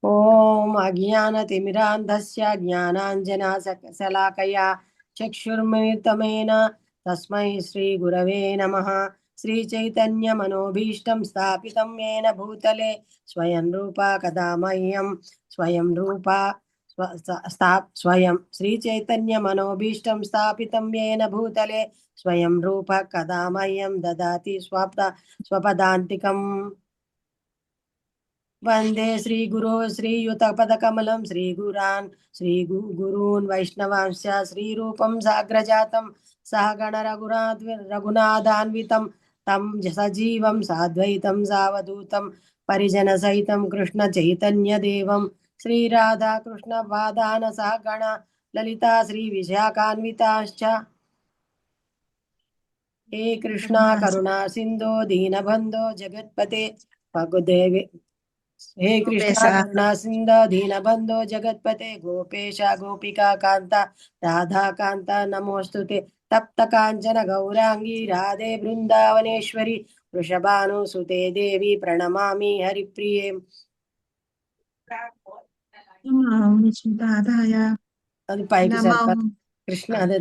ఓం అజ్ఞానతిమిరాంధస్య జ్ఞానాంజనాశలాకయా చక్షుర్మిలితమేన తస్మై శ్రీ గురవే నమః. శ్రీచైతన్యమనోభీష్టం స్థాపితం येन భూతలే స్వయం రూపా కదా మह्यं స్వయం రూపా స్వయం శ్రీచైతన్యమనోభీష్టం స్థాపితం येन భూతలే స్వయం రూప కదా మह्यं దదాతి స్వపదాంతికం. వందే శ్రీగురో శ్రీయుతపదకమలం శ్రీగురూన్ వైష్ణవాంశ శ్రీరూపం సాగ్రజాతం సహగణ రఘునాథాన్వితం తం సజీవం సాద్వైతం సావధూతం పరిజన సహితం కృష్ణ చైతన్య దేవం శ్రీరాధా కృష్ణ పాదాన సహగణ లలితా శ్రీ విశాఖాన్వితాశ్చ. హే కృష్ణ కరుణా సింధో దీనబంధో జగత్పతే పగుదేవి. హే కృష్ణ కరుణా సింధ దీనబంధో జగత్పతే గోపేశ గోపికా కాంత రాధాకాంత నమోస్తుతే. తప్త కాంచన గౌరాంగి రాధే బృందావనేశ్వరి వృషభానుసుతే దేవి ప్రణమామి హరిప్రియే. అది పైకి కృష్ణ అదే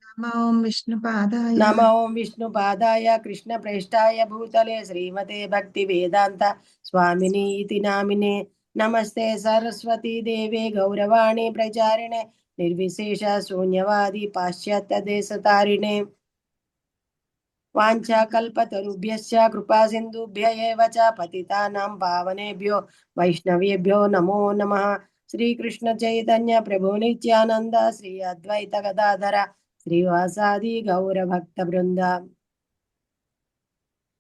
నమో విష్ణుపాదాయ నమో విష్ణుపాదాయ కృష్ణ ప్రేష్టాయ భూతలే శ్రీమతే భక్తి వేదాంత స్వామిని ఇతి నామినే. నమస్తే సరస్వతీ దేవే గౌరవాణి ప్రచారిణే నిర్విశేష శూన్యవాది పాశ్చాత్య దేశతారిణే. వాంఛాకల్పతరుభ్యశ్చ కృపా సింధుభ్య ఏవ చ పతితానాం పావనేభ్యో వైష్ణవేభ్యో నమో నమః. శ్రీకృష్ణ చైతన్య ప్రభు నిత్యానంద శ్రీ అద్వైత గదాధర శ్రీవాసాది గౌర భక్త బృంద.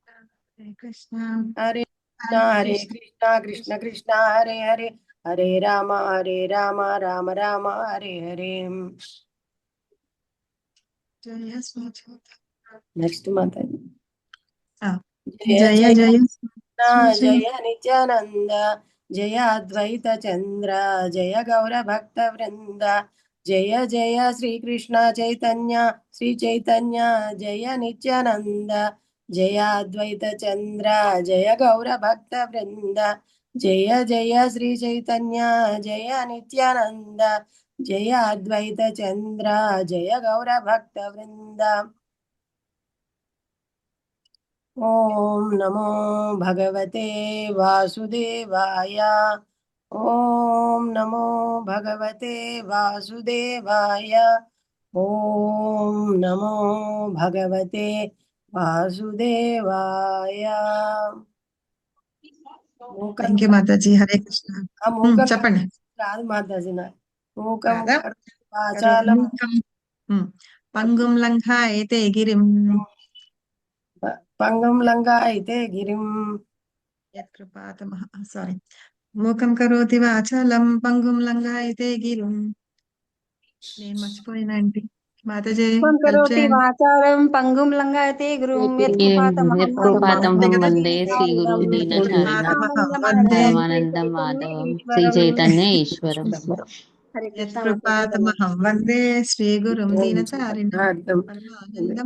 హరే కృష్ణ హరే కృష్ణ హరే కృష్ణ కృష్ణ కృష్ణ హరే హరే హరే రామ రామ రామ హరే హరే. నెక్స్ట్ మాత జయ జయ జయ నిత్యానంద జయ అద్వైత చంద్ర జయ గౌర భక్త వృంద. జయ జయ శ్రీకృష్ణ చైతన్య శ్రీ చైతన్య జయ నిత్యానంద జయ అద్వైత చంద్ర జయ గౌర భక్త వృంద. జయ జయ శ్రీ చైతన్య జయ నిత్యానంద జయ అద్వైత చంద్ర జయ గౌర భక్త వృంద. ఓం నమో భగవతే వాసుదేవాయ. ఓం నమో భగవతే వాసుదేవాయ. ఓం నమో భగవతే వాసుదేవాయ. థ్యాంక్ యూ మాతాజీ. హరే కృష్ణ. చెప్పండి. రాదు మాతాజీ పంగుం లంఘా అయితే గిరిం పంగం లంగా అయితే గిరిం సారీ మూకం కరోతి వాచాలం పంగుం లంఘా అయితే గిరిం. నేను మర్చిపోయినా అండి మాతాజీ. వాచారం పంగుం లంఘాయతే గురుం యత్కృపాతమహం వందే శ్రీ గురుం దీనచారిణం పరమానందం మాధవం శ్రీ చైతన్య ఈశ్వరం. యత్కృపాతమహం వందే శ్రీ గురుం దీనచారిణం పరమానంద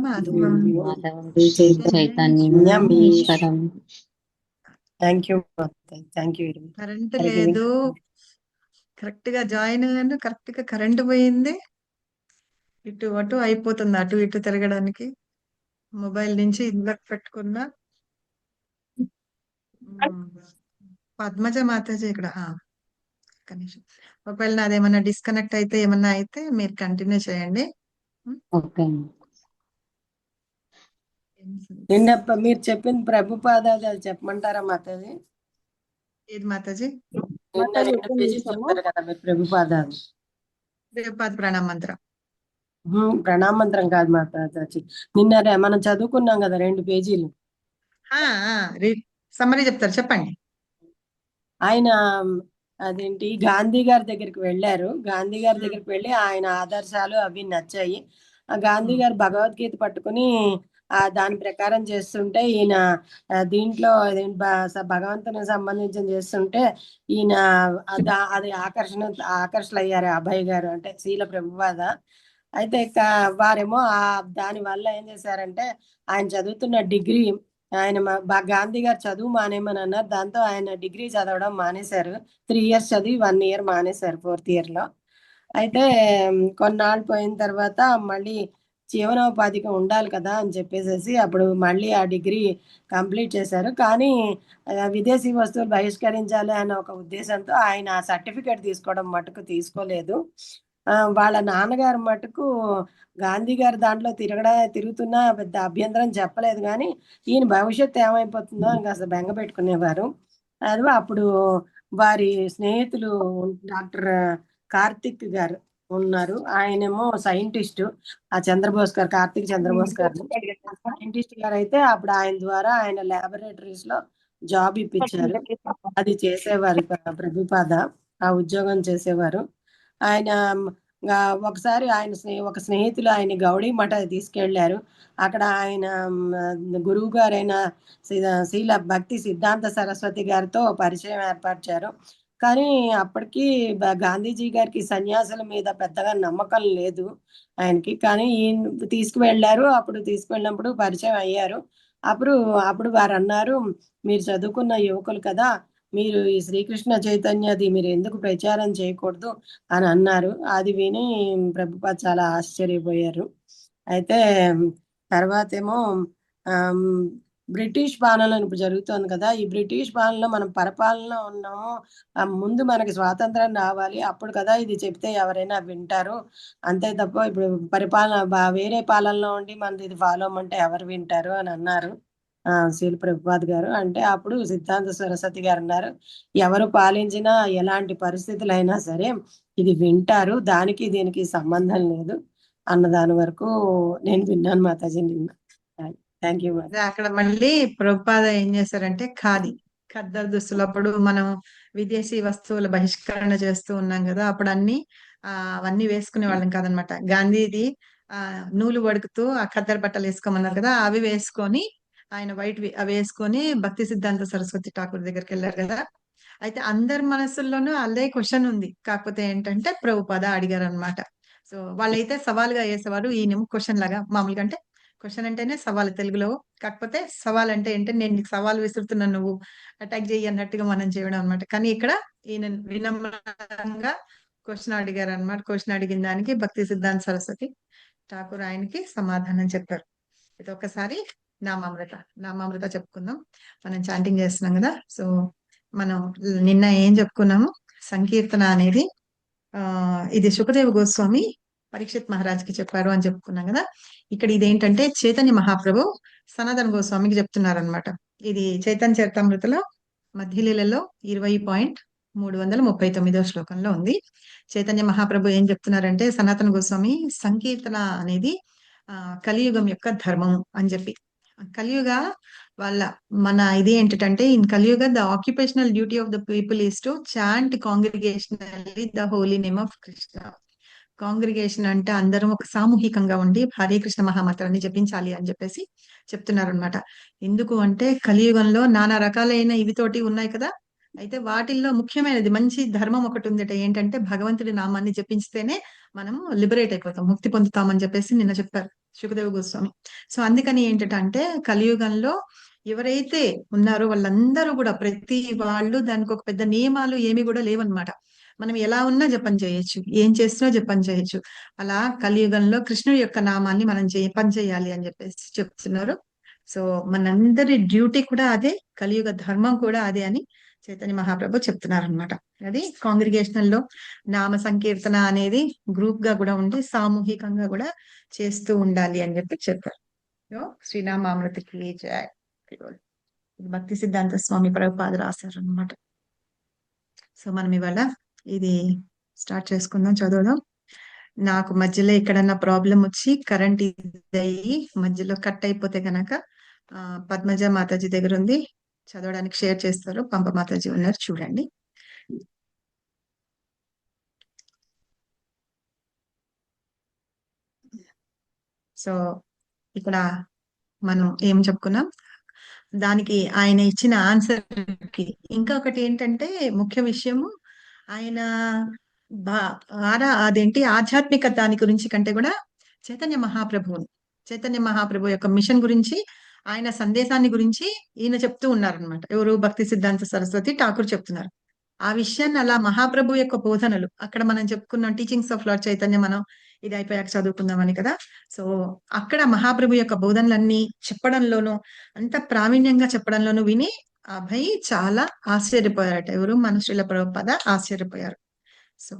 మాధవం శ్రీ చైతన్యం ఈశ్వరం. కరెంట్ లేదు, కరెక్ట్ గా జాయిన్ అయ్యాను, కరెక్ట్ గా కరెంట్ పోయింది. ఇటు అటు అయిపోతుంది, అటు ఇటు తిరగడానికి. మొబైల్ నుంచి ఇందాక పెట్టుకున్నా. పద్మజ మాతాజీ ఇక్కడ కనీసం ఒకవేళ నాదేమన్నా డిస్కనెక్ట్ అయితే ఏమన్నా అయితే మీరు కంటిన్యూ చేయండి. నిన్న మీరు చెప్పిన ప్రభుపాదాలు చెప్పమంటారా మాతాజీ? ఏది మాతాజీ? చెప్పారు కదా మీరు ప్రభుపాదాలు. ప్రభుపాద ప్రణామ మంత్రం. ప్రణామ మంత్రం కాదు మాతాజీ, నిన్న మనం చదువుకున్నాం కదా 2 పేజీలు. సమ్మరీ చెప్తారు, చెప్పండి. ఆయన అదేంటి గాంధీ గారి దగ్గరికి వెళ్ళారు. గాంధీ గారి దగ్గరికి వెళ్ళి ఆయన ఆదర్శాలు అవి నచ్చాయి. ఆ గాంధీ గారు భగవద్గీత పట్టుకుని దాని ప్రకారం చేస్తుంటే ఈయన దీంట్లో భగవంతునికి సంబంధించిన చేస్తుంటే ఈయన అది ఆకర్షణ అయ్యారు అభయ్ గారు, అంటే శీల ప్రభుపాద. అయితే వారేమో దాని వల్ల ఏం చేశారంటే ఆయన చదువుతున్న డిగ్రీ ఆయన గాంధీ గారు చదువు మానేమని అన్నారు. దాంతో ఆయన డిగ్రీ చదవడం మానేశారు. 3 ఇయర్స్ చదివి 1 ఇయర్ మానేశారు 4th ఇయర్లో. అయితే కొన్నాళ్ళు పోయిన తర్వాత మళ్ళీ జీవనోపాధికి ఉండాలి కదా అని చెప్పేసేసి అప్పుడు మళ్ళీ ఆ డిగ్రీ కంప్లీట్ చేశారు. కానీ విదేశీ వస్తువులు బహిష్కరించాలి అన్న ఒక ఉద్దేశంతో ఆయన ఆ సర్టిఫికేట్ తీసుకోవడం మటుకు తీసుకోలేదు. వాళ్ళ నాన్నగారు మటుకు గాంధీ గారు దాంట్లో తిరుగుతున్నా పెద్ద అభ్యంతరం చెప్పలేదు. కానీ ఈయన భవిష్యత్తు ఏమైపోతుందో ఇంకా అసలు బెంగ పెట్టుకునేవారు. అది అప్పుడు వారి స్నేహితులు డాక్టర్ కార్తిక్ గారు ఉన్నారు. ఆయనేమో సైంటిస్ట్, ఆ చంద్రబోస్ గారు, కార్తిక్ చంద్రబోస్ గారు సైంటిస్ట్ గారు అయితే అప్పుడు ఆయన ద్వారా ఆయన లాబొరేటరీస్ లో జాబ్ ఇప్పించారు. అది చేసేవారు ప్రభుపాద, ఆ ఉద్యోగం చేసేవారు. ఆయన ఒకసారి ఆయన ఒక స్నేహితులు ఆయన గౌడీ మఠ తీసుకెళ్లారు. అక్కడ ఆయన గురువు గారైన శీల భక్తి సిద్ధాంత సరస్వతి గారితో పరిచయం ఏర్పరిచారు. కానీ అప్పటికి గాంధీజీ గారికి సన్యాసుల మీద పెద్దగా నమ్మకం లేదు ఆయనకి. కానీ ఈయన తీసుకువెళ్ళారు. అప్పుడు తీసుకువెళ్ళినప్పుడు పరిచయం అయ్యారు. అప్పుడు అప్పుడు వారు అన్నారు, మీరు చదువుకున్న యువకులు కదా, మీరు ఈ శ్రీకృష్ణ చైతన్యది మీరు ఎందుకు ప్రచారం చేయకూడదు అని అన్నారు. అది విని ప్రభుపాద చాలా ఆశ్చర్యపోయారు. అయితే తర్వాత ఏమో బ్రిటిష్ పాలన ఇప్పుడు జరుగుతోంది కదా, ఈ బ్రిటిష్ పాలనలో మనం పరిపాలన ఉన్నాము, ముందు మనకి స్వాతంత్రం రావాలి, అప్పుడు కదా ఇది చెప్తే ఎవరైనా వింటారు. అంతే తప్ప ఇప్పుడు పరిపాలన వేరే పాలనలో ఉండి మనది ఇది ఫాలో అవ్వమంటే ఎవరు వింటారు అని అన్నారు శీల ప్రభుపాద్ గారు. అంటే అప్పుడు సిద్ధాంత సరస్వతి గారు అన్నారు, ఎవరు పాలించినా ఎలాంటి పరిస్థితులైనా సరే ఇది వింటారు, దానికి దీనికి సంబంధం లేదు అన్న దాని వరకు నేను విన్నాను మాతాజీ. Thank you. అక్కడ మళ్ళీ ప్రభుపాద ఏం చేశారంటే ఖద్దరు దుస్తులు, అప్పుడు మనం విదేశీ వస్తువుల బహిష్కరణ చేస్తూ ఉన్నాం కదా, అప్పుడు అవన్నీ వేసుకునే వాళ్ళం కాదనమాట. గాంధీది నూలు వడుకుతూ ఆ ఖద్దరు బట్టలు వేసుకోమన్నారు కదా, అవి వేసుకొని ఆయన అవి వేసుకొని భక్తి సిద్ధాంత సరస్వతి ఠాకూర్ దగ్గరికి వెళ్ళారు కదా. అయితే అందరి మనసుల్లోనూ అదే క్వశ్చన్ ఉంది. కాకపోతే ఏంటంటే ప్రభుపాద అడిగారు అనమాట. సో వాళ్ళైతే సవాల్గా వేసేవారు, ఈయనేమో క్వశ్చన్ లాగా. మామూలుగా అంటే క్వశ్చన్ అంటేనే సవాల్ తెలుగులో, కాకపోతే సవాల్ అంటే ఏంటంటే నేను నీకు సవాల్ విసురుతున్నాను, నువ్వు అటాక్ చేయి అన్నట్టుగా మనం చేయడం అనమాట. కానీ ఇక్కడ ఈయన వినమ్రంగా క్వశ్చన్ అడిగారు అనమాట. క్వశ్చన్ అడిగిన దానికి భక్తి సిద్ధాంత సరస్వతి ఠాకూర్ ఆయనకి సమాధానం చెప్పారు. ఇది ఒకసారి నామామృత చెప్పుకుందాం. మనం చాంటింగ్ చేస్తున్నాం కదా. సో మనం నిన్న ఏం చెప్పుకున్నాము, సంకీర్తన అనేది ఇది సుఖదేవ్ గోస్వామి పరీక్షిత్ మహారాజ్ కి చెప్పారు అని చెప్పుకున్నాం కదా. ఇక్కడ ఇదేంటంటే చైతన్య మహాప్రభు సనాతన గోస్వామికి చెప్తున్నారనమాట. ఇది చైతన్య చరితామృతలో మధ్యలీలలో 20.339 శ్లోకంలో ఉంది. చైతన్య మహాప్రభు ఏం చెప్తున్నారంటే, సనాతన గోస్వామి సంకీర్తన అనేది కలియుగం యొక్క ధర్మం అని చెప్పి, కలియుగ మన ఇది ఏంటంటే, in Kaliyuga the occupational duty of the people is to chant congregationally the holy name of Krishna. Congregation అంటే అందరం ఒక సామూహికంగా ఉండి హరే కృష్ణ మహామంత్రాన్ని జపించాలి అని చెప్పేసి చెప్తున్నారు అనమాట. ఎందుకు అంటే కలియుగంలో నానా రకాలైన ఇవితోటి ఉన్నాయి కదా, అయితే వాటిల్లో ముఖ్యమైనది మంచి ధర్మం ఒకటి ఉందట. ఏంటంటే భగవంతుడి నామాన్ని జపించితేనే మనము లిబరేట్ అయిపోతాం, ముక్తి పొందుతామని చెప్పేసి నిన్న చెప్పారు సుఖదేవ్ గోస్వామి. సో అందుకని ఏంటంటే కలియుగంలో ఎవరైతే ఉన్నారో వాళ్ళందరూ కూడా ప్రతి వాళ్ళు దానికి ఒక పెద్ద నియమాలు ఏమి కూడా లేవన్నమాట. మనం ఎలా ఉన్నా జపం చేయొచ్చు, ఏం చేసినా జపం చేయొచ్చు. అలా కలియుగంలో కృష్ణుడి యొక్క నామాన్ని మనం జపం చేయాలి అని చెప్పేసి చెప్తున్నారు. సో మనందరి డ్యూటీ కూడా అదే, కలియుగ ధర్మం కూడా అదే అని చైతన్య మహాప్రభు చెప్తున్నారు అనమాట. అది కాంగ్రిగేషనల్ లో నామ సంకీర్తన అనేది గ్రూప్ గా కూడా ఉండి సామూహికంగా కూడా చేస్తూ ఉండాలి అని చెప్పి చెప్పారు. శ్రీనామామృతికి జయ. భక్తి సిద్ధాంత స్వామి ప్రభుపాద రాశారు అనమాట. సో మనం ఇవాళ ఇది స్టార్ట్ చేసుకుందాం, చదవడం. నాకు మధ్యలో ఎక్కడన్నా ప్రాబ్లం వచ్చి కరెంట్ ఇది మధ్యలో కట్ అయిపోతే గనక పద్మజ మాతాజీ దగ్గర ఉంది, చదవడానికి షేర్ చేస్తారు. పంప మాతాజీ ఉన్నారు, చూడండి. సో ఇక్కడ మనం ఏం చెప్పుకున్నాం, దానికి ఆయన ఇచ్చిన ఆన్సర్ కి ఇంకొకటి ఏంటంటే ముఖ్య విషయము, ఆయన అదేంటి ఆధ్యాత్మిక దాని గురించి కంటే కూడా చైతన్య మహాప్రభు యొక్క మిషన్ గురించి ఆయన సందేశాన్ని గురించి ఈయన చెప్తూ ఉన్నారనమాట. ఎవరు? భక్తి సిద్ధాంత సరస్వతి ఠాకూర్ చెప్తున్నారు. ఆ విషయాన్ని అలా మహాప్రభు యొక్క బోధనలు అక్కడ మనం చెప్పుకున్నాం, టీచింగ్స్ ఆఫ్ లార్డ్ చైతన్య, మనం ఇది అయిపోయాక చదువుకుందామని కదా. సో అక్కడ మహాప్రభు యొక్క బోధనలన్నీ చెప్పడంలోనూ, అంత ప్రావీణ్యంగా చెప్పడంలోనూ విని అభయ్ చాలా ఆశ్చర్యపోయారట. ఎవరు? మన శ్రీల ప్రభుపాద ఆశ్చర్యపోయారు. సో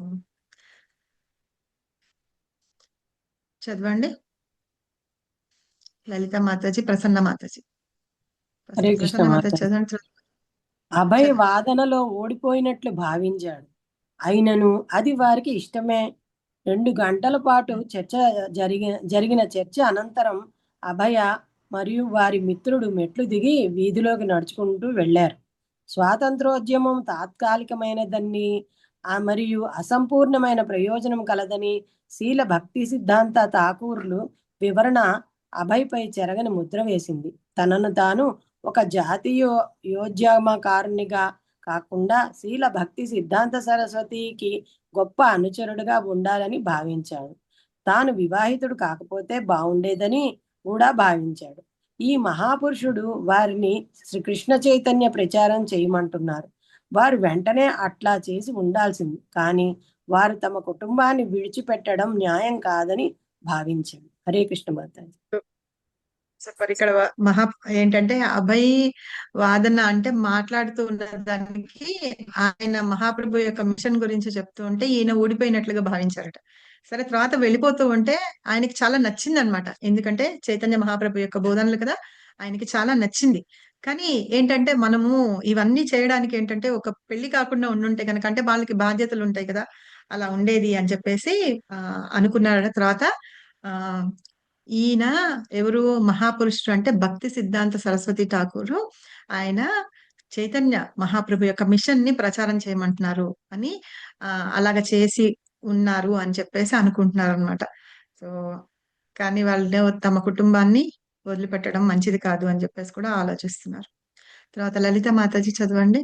చదవండి. లలిత మాతాజీ, ప్రసన్న మాతాజీ. హరే కృష్ణ ప్రసన్న మాతాజీ మాతాజీ. చదవండి. అభయ్ చదవండి. వాదనలో ఓడిపోయినట్లు భావించాడు. అయినను అది వారికి ఇష్టమే. 2 గంటల పాటు జరిగిన చర్చ అనంతరం అభయ మరియు వారి మిత్రుడు మెట్లు దిగి వీధిలోకి నడుచుకుంటూ వెళ్లారు. స్వాతంత్రోద్యమం తాత్కాలికమైనదని మరియు అసంపూర్ణమైన ప్రయోజనం కలదని శీల భక్తి సిద్ధాంత ఠాకూర్లు వివరణ అభయ్పై చెరగని ముద్ర వేసింది. తనను తాను ఒక యోద్యమకారునిగా కాకుండా శీల భక్తి సిద్ధాంత సరస్వతికి గొప్ప అనుచరుడుగా ఉండాలని భావించాడు. తాను వివాహితుడు కాకపోతే బాగుండేదని కూడా భావించాడు. ఈ మహాపురుషుడు వారిని శ్రీకృష్ణ చైతన్య ప్రచారం చేయమంటున్నారు. వారు వెంటనే అట్లా చేసి ఉండాల్సింది, కానీ వారు తమ కుటుంబాన్ని విడిచిపెట్టడం న్యాయం కాదని భావించాడు. హరే కృష్ణ మాతాజీ. సూపర్. ఇక్కడ మహా ఏంటంటే అభయ్ వాదన అంటే మాట్లాడుతూ ఉన్న దానికి ఆయన మహాప్రభు యొక్క మిషన్ గురించి చెప్తూ ఉంటే ఈయన ఓడిపోయినట్లుగా భావించారట. సరే, తర్వాత వెళ్ళిపోతూ ఉంటే ఆయనకి చాలా నచ్చింది అనమాట. ఎందుకంటే చైతన్య మహాప్రభు యొక్క బోధనలు కదా, ఆయనకి చాలా నచ్చింది. కానీ ఏంటంటే మనము ఇవన్నీ చేయడానికి ఏంటంటే ఒక పెళ్లి కాకుండా ఉండుంటే కనుక, అంటే వాళ్ళకి బాధ్యతలు ఉంటాయి కదా, అలా ఉండేది అని చెప్పేసి అనుకున్నారట. తర్వాత ఆ ఈయన ఎవరు? మహాపురుషుడు అంటే భక్తి సిద్ధాంత సరస్వతి ఠాకూరు. ఆయన చైతన్య మహాప్రభు యొక్క మిషన్ ని ప్రచారం చేయమంటున్నారు అని అలాగ చేసి ఉన్నారు అని చెప్పేసి అనుకుంటున్నారు అనమాట. సో కానీ వాళ్ళు తమ కుటుంబాన్ని వదిలిపెట్టడం మంచిది కాదు అని చెప్పేసి కూడా ఆలోచిస్తున్నారు. తర్వాత లలిత మాతాజీ చదవండి.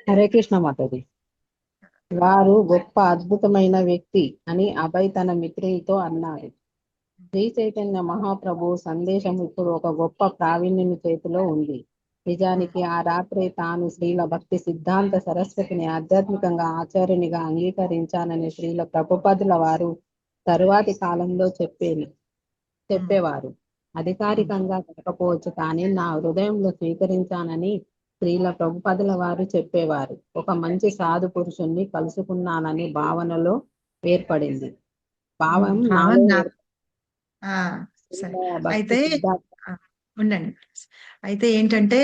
హరే కృష్ణ మాతాజీ. వారు గొప్ప అద్భుతమైన వ్యక్తి అని అభయ్ తన మిత్రులతో అన్నారు. శ్రీ చైతన్య మహాప్రభు సందేశం ఇప్పుడు ఒక గొప్ప ప్రావీణ్యుని చేతిలో ఉంది. నిజానికి ఆ రాత్రి తాను శ్రీల భక్తి సిద్ధాంత సరస్వతిని ఆధ్యాత్మికంగా ఆచార్యునిగా అంగీకరించానని శ్రీల ప్రభుపాదుల వారు తరువాతి కాలంలో చెప్పేవారు. అధికారికంగా కాకపోవచ్చు, కానీ నా హృదయంలో స్వీకరించానని శ్రీల ప్రభుపాదుల వారు చెప్పేవారు. ఒక మంచి సాధు పురుషుణ్ణి కలుసుకున్నానని భావనలో ఏర్పడింది. భావం నాలో సరే, అయితే ఉండండి. అయితే ఏంటంటే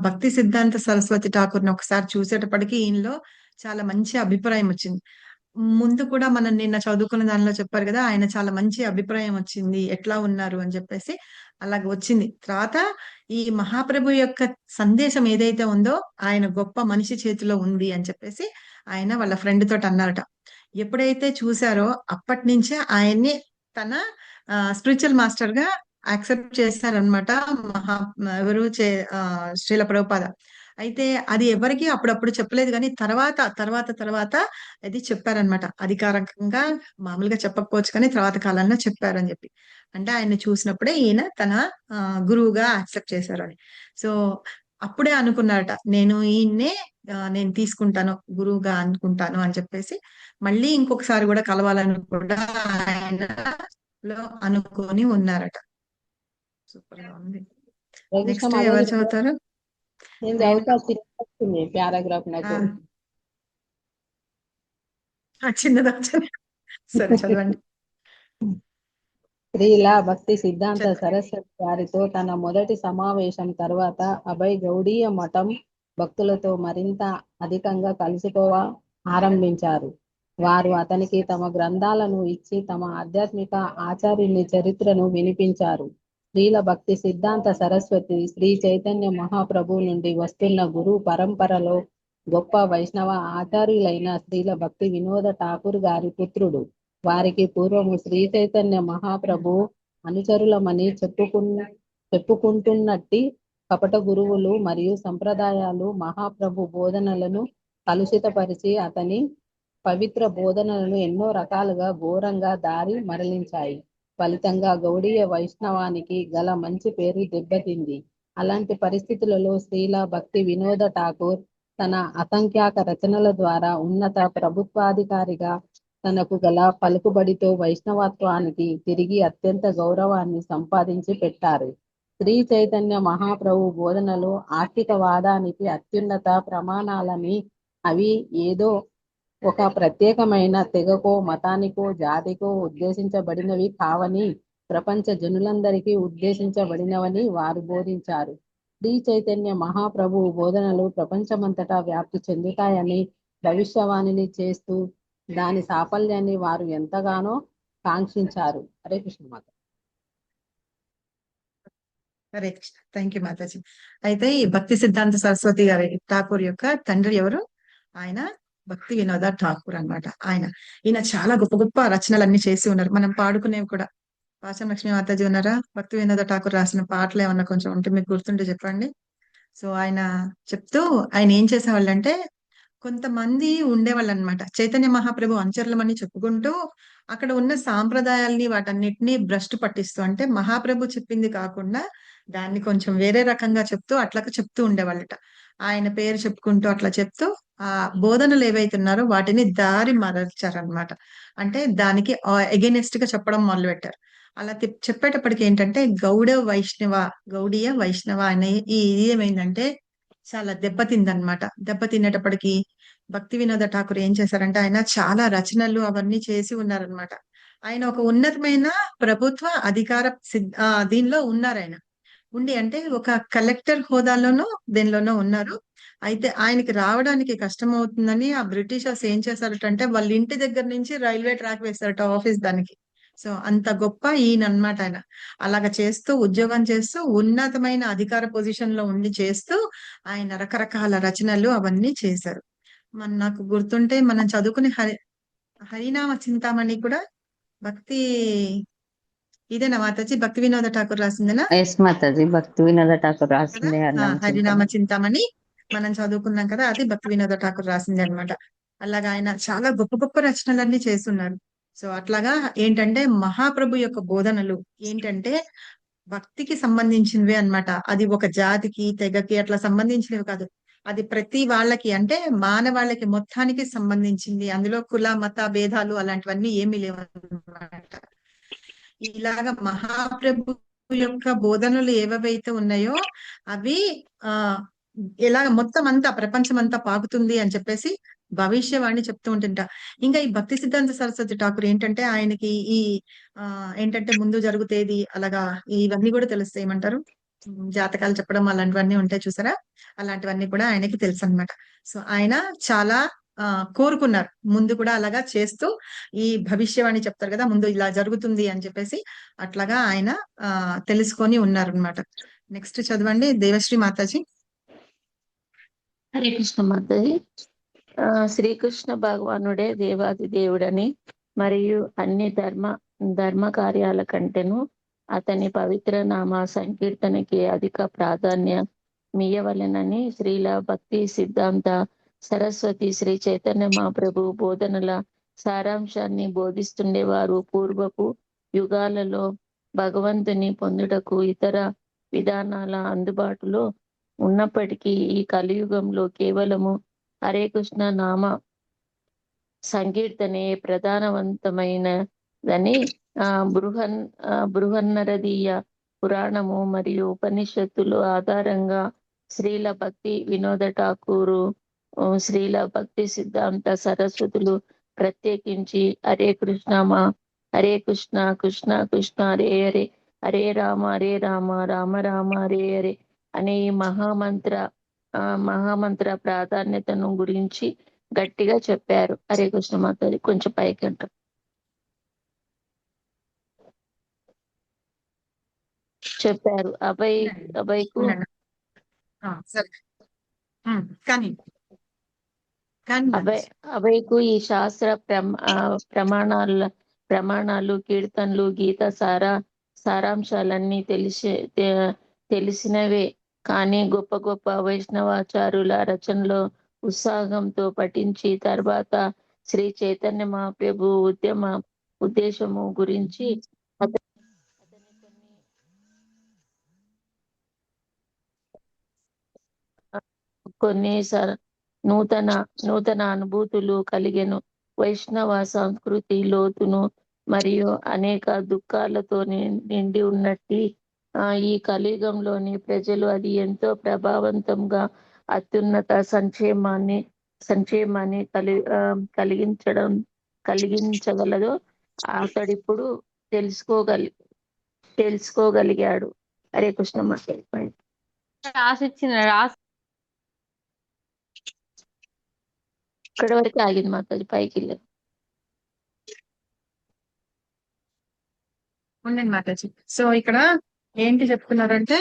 భక్తి సిద్ధాంత సరస్వతి ఠాకూర్ని ఒకసారి చూసేటప్పటికి ఈయనలో చాలా మంచి అభిప్రాయం వచ్చింది. ముందు కూడా మనం నిన్న చదువుకున్న దానిలో చెప్పారు కదా, ఆయన చాలా మంచి అభిప్రాయం వచ్చింది, ఎట్లా ఉన్నారు అని చెప్పేసి అలాగ వచ్చింది. తర్వాత ఈ మహాప్రభు యొక్క సందేశం ఏదైతే ఉందో ఆయన గొప్ప మనిషి చేతిలో ఉంది అని చెప్పేసి ఆయన వాళ్ళ ఫ్రెండ్ తోటి అన్నారట. ఎప్పుడైతే చూసారో అప్పటి నుంచే ఆయన్ని తన స్పిరిచువల్ మాస్టర్ గా యాక్సెప్ట్ చేశారనమాట ఎవరు శ్రీల ప్రభుపాద. అయితే అది ఎవరికి అప్పుడప్పుడు చెప్పలేదు, కానీ తర్వాత అది చెప్పారనమాట. అధికారికంగా మామూలుగా చెప్పకపోవచ్చు, కానీ తర్వాత కాలంలో చెప్పారని చెప్పి. అంటే ఆయన్ని చూసినప్పుడే ఈయన తన గురువుగా యాక్సెప్ట్ చేశారని. సో అప్పుడే అనుకున్నారట, నేను తీసుకుంటాను, గురువుగా అనుకుంటాను అని చెప్పేసి. మళ్ళీ ఇంకొకసారి కూడా కలవాలని కూడా ఆయన అనుకొని ఉన్నారట. సూపర్ గా ఉంది. నెక్స్ట్ ఎవరు చదువుతారు? నేను చదువుతా. పారాగ్రాఫ్ నాకు చిన్నదా? సరే చదవండి. శ్రీల భక్తి సిద్ధాంత సరస్వతి వారితో తన మొదటి సమావేశం తర్వాత అభయ్ గౌడీయ మఠం భక్తులతో మరింత అధికంగా కలుసుకోవా ఆరంభించారు. వారు అతనికి తమ గ్రంథాలను ఇచ్చి తమ ఆధ్యాత్మిక ఆచార్యుని చరిత్రను వినిపించారు. శ్రీల భక్తి సిద్ధాంత సరస్వతి శ్రీ చైతన్య మహాప్రభు నుండి వస్తున్న గురు పరంపరలో గొప్ప వైష్ణవ ఆచార్యులైన శ్రీల భక్తి వినోద ఠాకూర్ గారి పుత్రుడు. వారికి పూర్వము శ్రీ చైతన్య మహాప్రభు అనుచరులమని చెప్పుకుంటున్నట్టి కపట గురువులు మరియు సంప్రదాయాలు మహాప్రభు బోధనలను కలుషితపరిచి అతని పవిత్ర బోధనలను ఎన్నో రకాలుగా ఘోరంగా దారి మరలించాయి. ఫలితంగా గౌడీయ వైష్ణవానికి గల మంచి పేరు దెబ్బతింది. అలాంటి పరిస్థితులలో శ్రీల భక్తి వినోద ఠాకూర్ తన అసంఖ్యాక రచనల ద్వారా ఉన్నత ప్రభుత్వాధికారిగా తనకు గల పలుకుబడితో వైష్ణవత్వానికి తిరిగి అత్యంత గౌరవాన్ని సంపాదించి పెట్టారు. శ్రీ చైతన్య మహాప్రభు బోధనలు ఆస్తికవాదానికి అత్యున్నత ప్రమాణాలని, అవి ఏదో ఒక ప్రత్యేకమైన తెగకో మతానికో జాతికో ఉద్దేశించబడినవి కావని, ప్రపంచ జనులందరికీ ఉద్దేశించబడినవని వారు బోధించారు. శ్రీ చైతన్య మహాప్రభు బోధనలు ప్రపంచమంతటా వ్యాప్తి చెందుతాయని భవిష్యవాణిని చేస్తూ దాని సాఫల్యాన్ని వారు ఎంతగానో కాంక్షించారు. హరే కృష్ణ మాత. హరే కృష్ణ. థ్యాంక్ యూ మాతాజీ. అయితే ఈ భక్తి సిద్ధాంత సరస్వతి గారి ఠాకూర్ యొక్క తండ్రి ఎవరు? ఆయన భక్తి వినోద ఠాకూర్ అన్నమాట. ఈయన చాలా గొప్ప గొప్ప రచనలన్నీ చేసి ఉన్నారు. మనం పాడుకునేవి కూడా. పాచం లక్ష్మీ మాతాజీ ఉన్నారా? భక్తి వినోద ఠాకూర్ రాసిన పాటలు ఏమన్నా కొంచెం ఉంటే మీకు గుర్తుంటే చెప్పండి. సో ఆయన చెప్తూ ఆయన ఏం చేసేవాళ్ళంటే, కొంతమంది ఉండేవాళ్ళు అనమాట, చైతన్య మహాప్రభు అనుచరులమని చెప్పుకుంటూ అక్కడ ఉన్న సాంప్రదాయాల్ని వాటన్నిటిని భ్రష్టు పట్టిస్తూ, అంటే మహాప్రభు చెప్పింది కాకుండా దాన్ని కొంచెం వేరే రకంగా చెప్తూ అట్లా చెప్తూ ఉండేవాళ్ళట. ఆయన పేరు చెప్పుకుంటూ అట్లా చెప్తూ ఆ బోధనలు ఏవైతే ఉన్నారో వాటిని దారి మరల్చారనమాట. అంటే దానికి ఎగెనెస్ట్ గా చెప్పడం మొదలు పెట్టారు. అలా చెప్పేటప్పటికి ఏంటంటే గౌడీయ వైష్ణవ అనే ఈ ఏమైందంటే చాలా దెబ్బతిందనమాట. దెబ్బతినేటప్పటికి భక్తి వినోద ఠాకూర్ ఏం చేశారంటే, ఆయన చాలా రచనలు అవన్నీ చేసి ఉన్నారనమాట. ఆయన ఒక ఉన్నతమైన ప్రభుత్వ అధికార దీనిలో ఉన్నారు. ఆయన ఉండి అంటే ఒక కలెక్టర్ హోదాలోనో దేనిలోనో ఉన్నారు. అయితే ఆయనకి రావడానికి కష్టం అవుతుందని ఆ బ్రిటిషర్స్ ఏం చేశారటంటే, వాళ్ళ ఇంటి దగ్గర నుంచి రైల్వే ట్రాక్ వేశారట ఆఫీస్ దానికి. సో అంత గొప్ప ఈయన అన్నమాట. ఆయన అలాగ చేస్తూ ఉద్యోగం చేస్తూ ఉన్నతమైన అధికార పొజిషన్ లో ఉండి చేస్తూ ఆయన రకరకాల రచనలు అవన్నీ చేశారు. నాకు గుర్తుంటే మనం చదువుకునే హరినామ చింతామణి కూడా భక్తి ఇదేనా మాతాజీ? భక్తి వినోద ఠాకూర్ రాసిందేనా? ఎస్ మాతాజీ, భక్తి వినోద ఠాకూర్ రాసిందే హరినామ చింతామణి మనం చదువుకున్నాం కదా, అది భక్తి వినోద ఠాకూర్ రాసింది అనమాట. అలాగా ఆయన చాలా గొప్ప గొప్ప రచనలన్నీ చేస్తున్నారు. సో అట్లాగా ఏంటంటే మహాప్రభు యొక్క బోధనలు ఏంటంటే భక్తికి సంబంధించినవి అన్నమాట. అది ఒక జాతికి తెగకి అట్లా సంబంధించినవి కాదు. అది ప్రతి వాళ్ళకి, అంటే మానవాళ్ళకి మొత్తానికి సంబంధించింది. అందులో కుల మత భేదాలు అలాంటివన్నీ ఏమీ లేవు అన్నమాట. ఇలాగా మహాప్రభు యొక్క బోధనలు ఏవైతే ఉన్నాయో అవి ఎలాగ మొత్తం అంతా ప్రపంచం అంతా పాకుతుంది అని చెప్పేసి భవిష్యవాణి చెప్తూ ఉంటుంట. ఇంకా ఈ భక్తి సిద్ధాంత సరస్వతి ఠాకూర్ ఏంటంటే ఆయనకి ఈ ఏంటంటే ముందు జరుగుతేది అలాగా ఇవన్నీ కూడా తెలుస్తాయి. ఏమంటారు, జాతకాలు చెప్పడం అలాంటివన్నీ ఉంటాయి చూసారా, అలాంటివన్నీ కూడా ఆయనకి తెలుసు అనమాట. సో ఆయన చాలా కోరుకున్నారు ముందు కూడా అలాగా చేస్తూ ఈ భవిష్యవాణి చెప్తారు కదా ముందు ఇలా జరుగుతుంది అని చెప్పేసి, అట్లాగా ఆయన తెలుసుకొని ఉన్నారు అనమాట. నెక్స్ట్ చదవండి దేవశ్రీ మాతాజీ. హరే కృష్ణ మాతాజీ. శ్రీకృష్ణ భగవానుడే దేవాది దేవుడని మరియు అన్ని ధర్మ కార్యాల కంటేను అతని పవిత్ర నామ సంకీర్తనకి అధిక ప్రాధాన్యమియ్యవలెనని శ్రీల భక్తి సిద్ధాంత సరస్వతి శ్రీ చైతన్య మహాప్రభు బోధనల సారాంశాన్ని బోధిస్తుండేవారు. పూర్వపు యుగాలలో భగవంతుని పొందుటకు ఇతర విధానాల అందుబాటులో ఉన్నప్పటికీ ఈ కలియుగంలో కేవలము హరే కృష్ణ నామ సంకీర్తనే ప్రధానవంతమైనదని బృహన్నరదీయ పురాణము మరియు ఉపనిషత్తులు ఆధారంగా శ్రీల భక్తి వినోద ఠాకూరు, శ్రీల భక్తి సిద్ధాంత సరస్వతులు ప్రత్యేకించి హరే కృష్ణ కృష్ణ కృష్ణ హరే హరే, హరే రామ రామ రామ హరే హరే అనే ఈ మహామంత్ర ప్రాధాన్యతను గురించి గట్టిగా చెప్పారు. హరే కృష్ణ మాతాజీ. కొంచెం పైకి అంటారు. చెప్పారు అభయ్కు అభయ్కు ఈ శాస్త్ర ప్రమాణాలు కీర్తనలు గీత సారాంశాలన్నీ తెలిసినవే. కానీ గొప్ప గొప్ప వైష్ణవాచారుల రచనలో ఉత్సాహంతో పఠించి తర్వాత శ్రీ చైతన్య మహాప్రభు ఉద్దేశము గురించి నూతన నూతన అనుభూతులు కలిగెను. వైష్ణవ సంస్కృతి లోతును మరియు అనేక దుఃఖాలతో నిండి ఉన్నట్టి ఈ కలియుగంలోని ప్రజలు అది ఎంతో ప్రభావవంతంగా అత్యున్నత సంక్షేమాన్ని కలిగించగలదో అతడిప్పుడు తెలుసుకోగలిగాడు. హరే కృష్ణ మాతాజీ. ఇక్కడ వరకు ఆగింది మాతాజీ, పైకి వెళ్ళారు. ఉండండి మాతాజీ. సో ఇక్కడ ఏంటి చెప్తున్నారంటే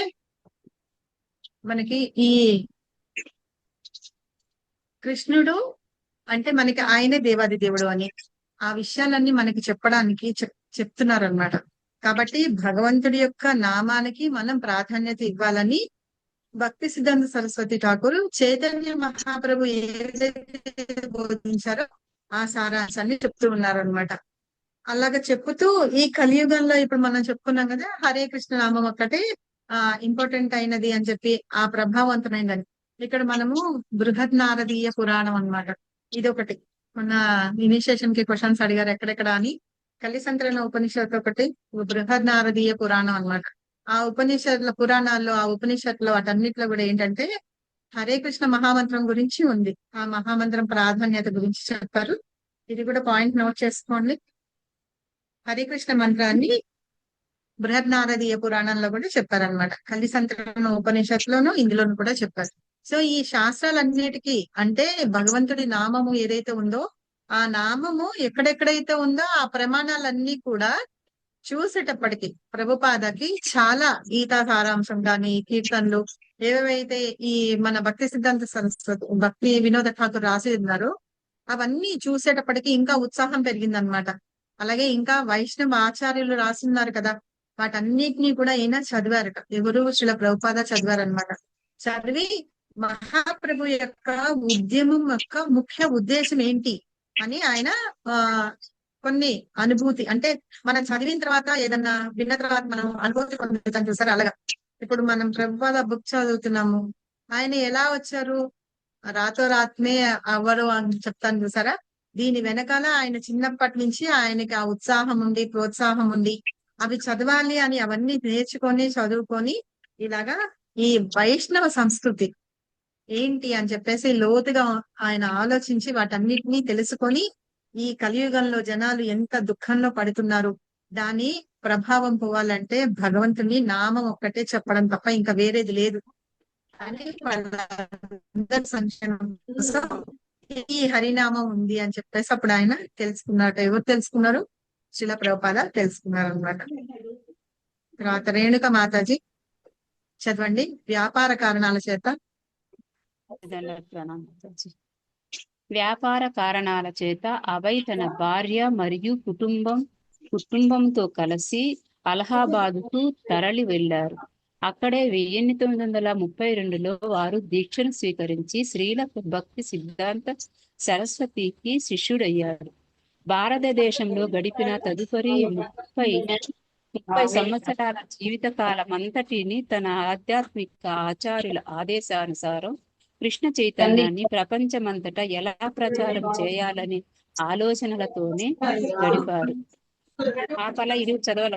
మనకి ఈ కృష్ణుడు అంటే మనకి ఆయనే దేవాది దేవుడు అని ఆ విషయాలన్నీ మనకి చెప్పడానికి చెప్తున్నారు అన్నమాట. కాబట్టి భగవంతుడి యొక్క నామానికి మనం ప్రాధాన్యత ఇవ్వాలని భక్తి సిద్ధాంత సరస్వతి ఠాకూర్ చైతన్య మహాప్రభు ఏదైతే బోధించారో ఆ సారాంశాన్ని చెప్తూ ఉన్నారు అనమాట. అలాగా చెప్పుతూ ఈ కలియుగంలో ఇప్పుడు మనం చెప్పుకున్నాం కదా, హరే కృష్ణ నామం ఒక్కటే ఇంపార్టెంట్ అయినది అని చెప్పి, ఆ ప్రభావవంతమైనది. ఇక్కడ మనము బృహద్ నారదీయ పురాణం అన్నమాట. ఇది ఒకటి మన ఇనిషియేషన్ కి క్వశ్చన్స్ అడిగారు ఎక్కడెక్కడ అని. కలిసంకరణ ఉపనిషత్తు ఒకటి, బృహద్ నారదీయ పురాణం అన్నమాట. ఆ పురాణాల్లో ఆ ఉపనిషత్తులో వాటన్నిటిలో కూడా ఏంటంటే హరే కృష్ణ మహామంత్రం గురించి ఉంది. ఆ మహామంత్రం ప్రాధాన్యత గురించి చెప్పారు. ఇది కూడా పాయింట్ నోట్ చేసుకోండి. హరే కృష్ణ మంత్రాన్ని బృహద్ నారదీయ పురాణంలో కూడా చెప్పారనమాట. కలిసంకరణ ఉపనిషత్తులోను ఇందులోను కూడా చెప్పారు. సో ఈ శాస్త్రాలన్నిటికీ అంటే భగవంతుడి నామము ఏదైతే ఉందో ఆ నామము ఎక్కడెక్కడైతే ఉందో ఆ ప్రమాణాలన్నీ కూడా చూసేటప్పటికి ప్రభుపాదకి చాలా గీతా సారాంశం కానీ కీర్తనలు ఏవైతే ఈ మన భక్తి సిద్ధాంత సరస్వతి భక్తి వినోద ఠాకూర్ రాసి ఉన్నారో అవన్నీ చూసేటప్పటికి ఇంకా ఉత్సాహం పెరిగిందనమాట. అలాగే ఇంకా వైష్ణవ ఆచార్యులు రాస్తున్నారు కదా, వాటన్నిటినీ కూడా ఈయన చదివారట. ఎవరు? శ్రీల ప్రభుపాద చదివారనమాట. చదివి మహాప్రభు యొక్క ఉద్యమం యొక్క ముఖ్య ఉద్దేశం ఏంటి అని ఆయన కొన్ని అనుభూతి అంటే మనం చదివిన తర్వాత ఏదన్నా విన్న తర్వాత మనం అనుభూతి పొందుతాం చూసారు. అలాగా ఇప్పుడు మనం ప్రభుపాద బుక్ చదువుతున్నాము, ఆయన ఎలా వచ్చారు? రాతోరాత్మే అవ్వరు అని చెప్తాను చూసారా. దీని వెనకాల ఆయన చిన్నప్పటి నుంచి ఆయనకి ఆ ఉత్సాహం ఉండి ప్రోత్సాహం ఉండి అవి చదవాలి అని అవన్నీ నేర్చుకొని చదువుకొని ఇలాగా ఈ వైష్ణవ సంస్కృతి ఏంటి అని చెప్పేసి లోతుగా ఆయన ఆలోచించి వాటన్నిటినీ తెలుసుకొని ఈ కలియుగంలో జనాలు ఎంత దుఃఖంలో పడుతున్నారు, దాని ప్రభావం పోవాలంటే భగవంతుని నామం ఒక్కటే చెప్పడం తప్ప ఇంకా వేరేది లేదు అని వాళ్ళందరి సంక్షేమం కోసం ఈ హరినామం ఉంది అని చెప్పేసి అప్పుడు ఆయన తెలుసుకున్నారట. ఎవరు తెలుసుకున్నారు? శ్రీల ప్రభుపాద తెలుసుకున్నారు అనమాట. తర్వాత రేణుక మాతాజీ చదవండి. వ్యాపార కారణాల చేత వ్యాపార కారణాల చేత అభయ్ తన భార్య మరియు కుటుంబంతో కలిసి అలహాబాదుకు తరలి వెళ్లారు. అక్కడే 1932లో వారు దీక్షను స్వీకరించి శ్రీల భక్తి సిద్ధాంత సరస్వతికి శిష్యుడయ్యాడు. భారతదేశంలో గడిపిన తదుపరి 30 సంవత్సరాల జీవిత కాలమంతటిని తన ఆధ్యాత్మిక ఆచార్యుల ఆదేశానుసారం కృష్ణ చైతన్యాన్ని ప్రపంచమంతటా ఎలా ప్రచారం చేయాలని ఆలోచనలతోనే గడిపారు. ఆ కళ ఇది చదవాలి.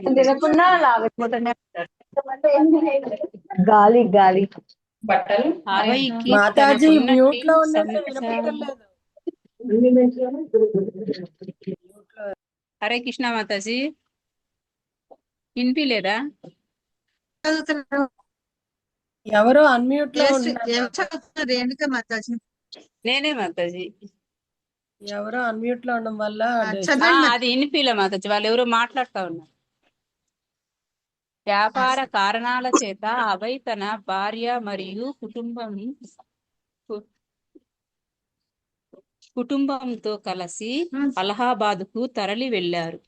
గాలి గాలి అభయ్కి మాతాజీ మ్యూట్ లో ఉన్నట్టు వినపడలేదు. హరే కృష్ణ మాతాజీ వినిపిలేదా? ఎవరో అన్మ్యూట్ లో ఉన్నారు. రేణుక మాతాజీ నేనే మాతాజీ. ఎవరో అన్మ్యూట్ లో ఉండడం వల్ల అది వినిపిలే మాతాజీ, వాళ్ళు ఎవరో మాట్లాడుతా ఉన్నారు. వ్యాపార కారణాల చేత అభయ్ తన భార్య మరియు కుటుంబంతో కలిసి అలహాబాద్కు తరలి వెళ్లారు.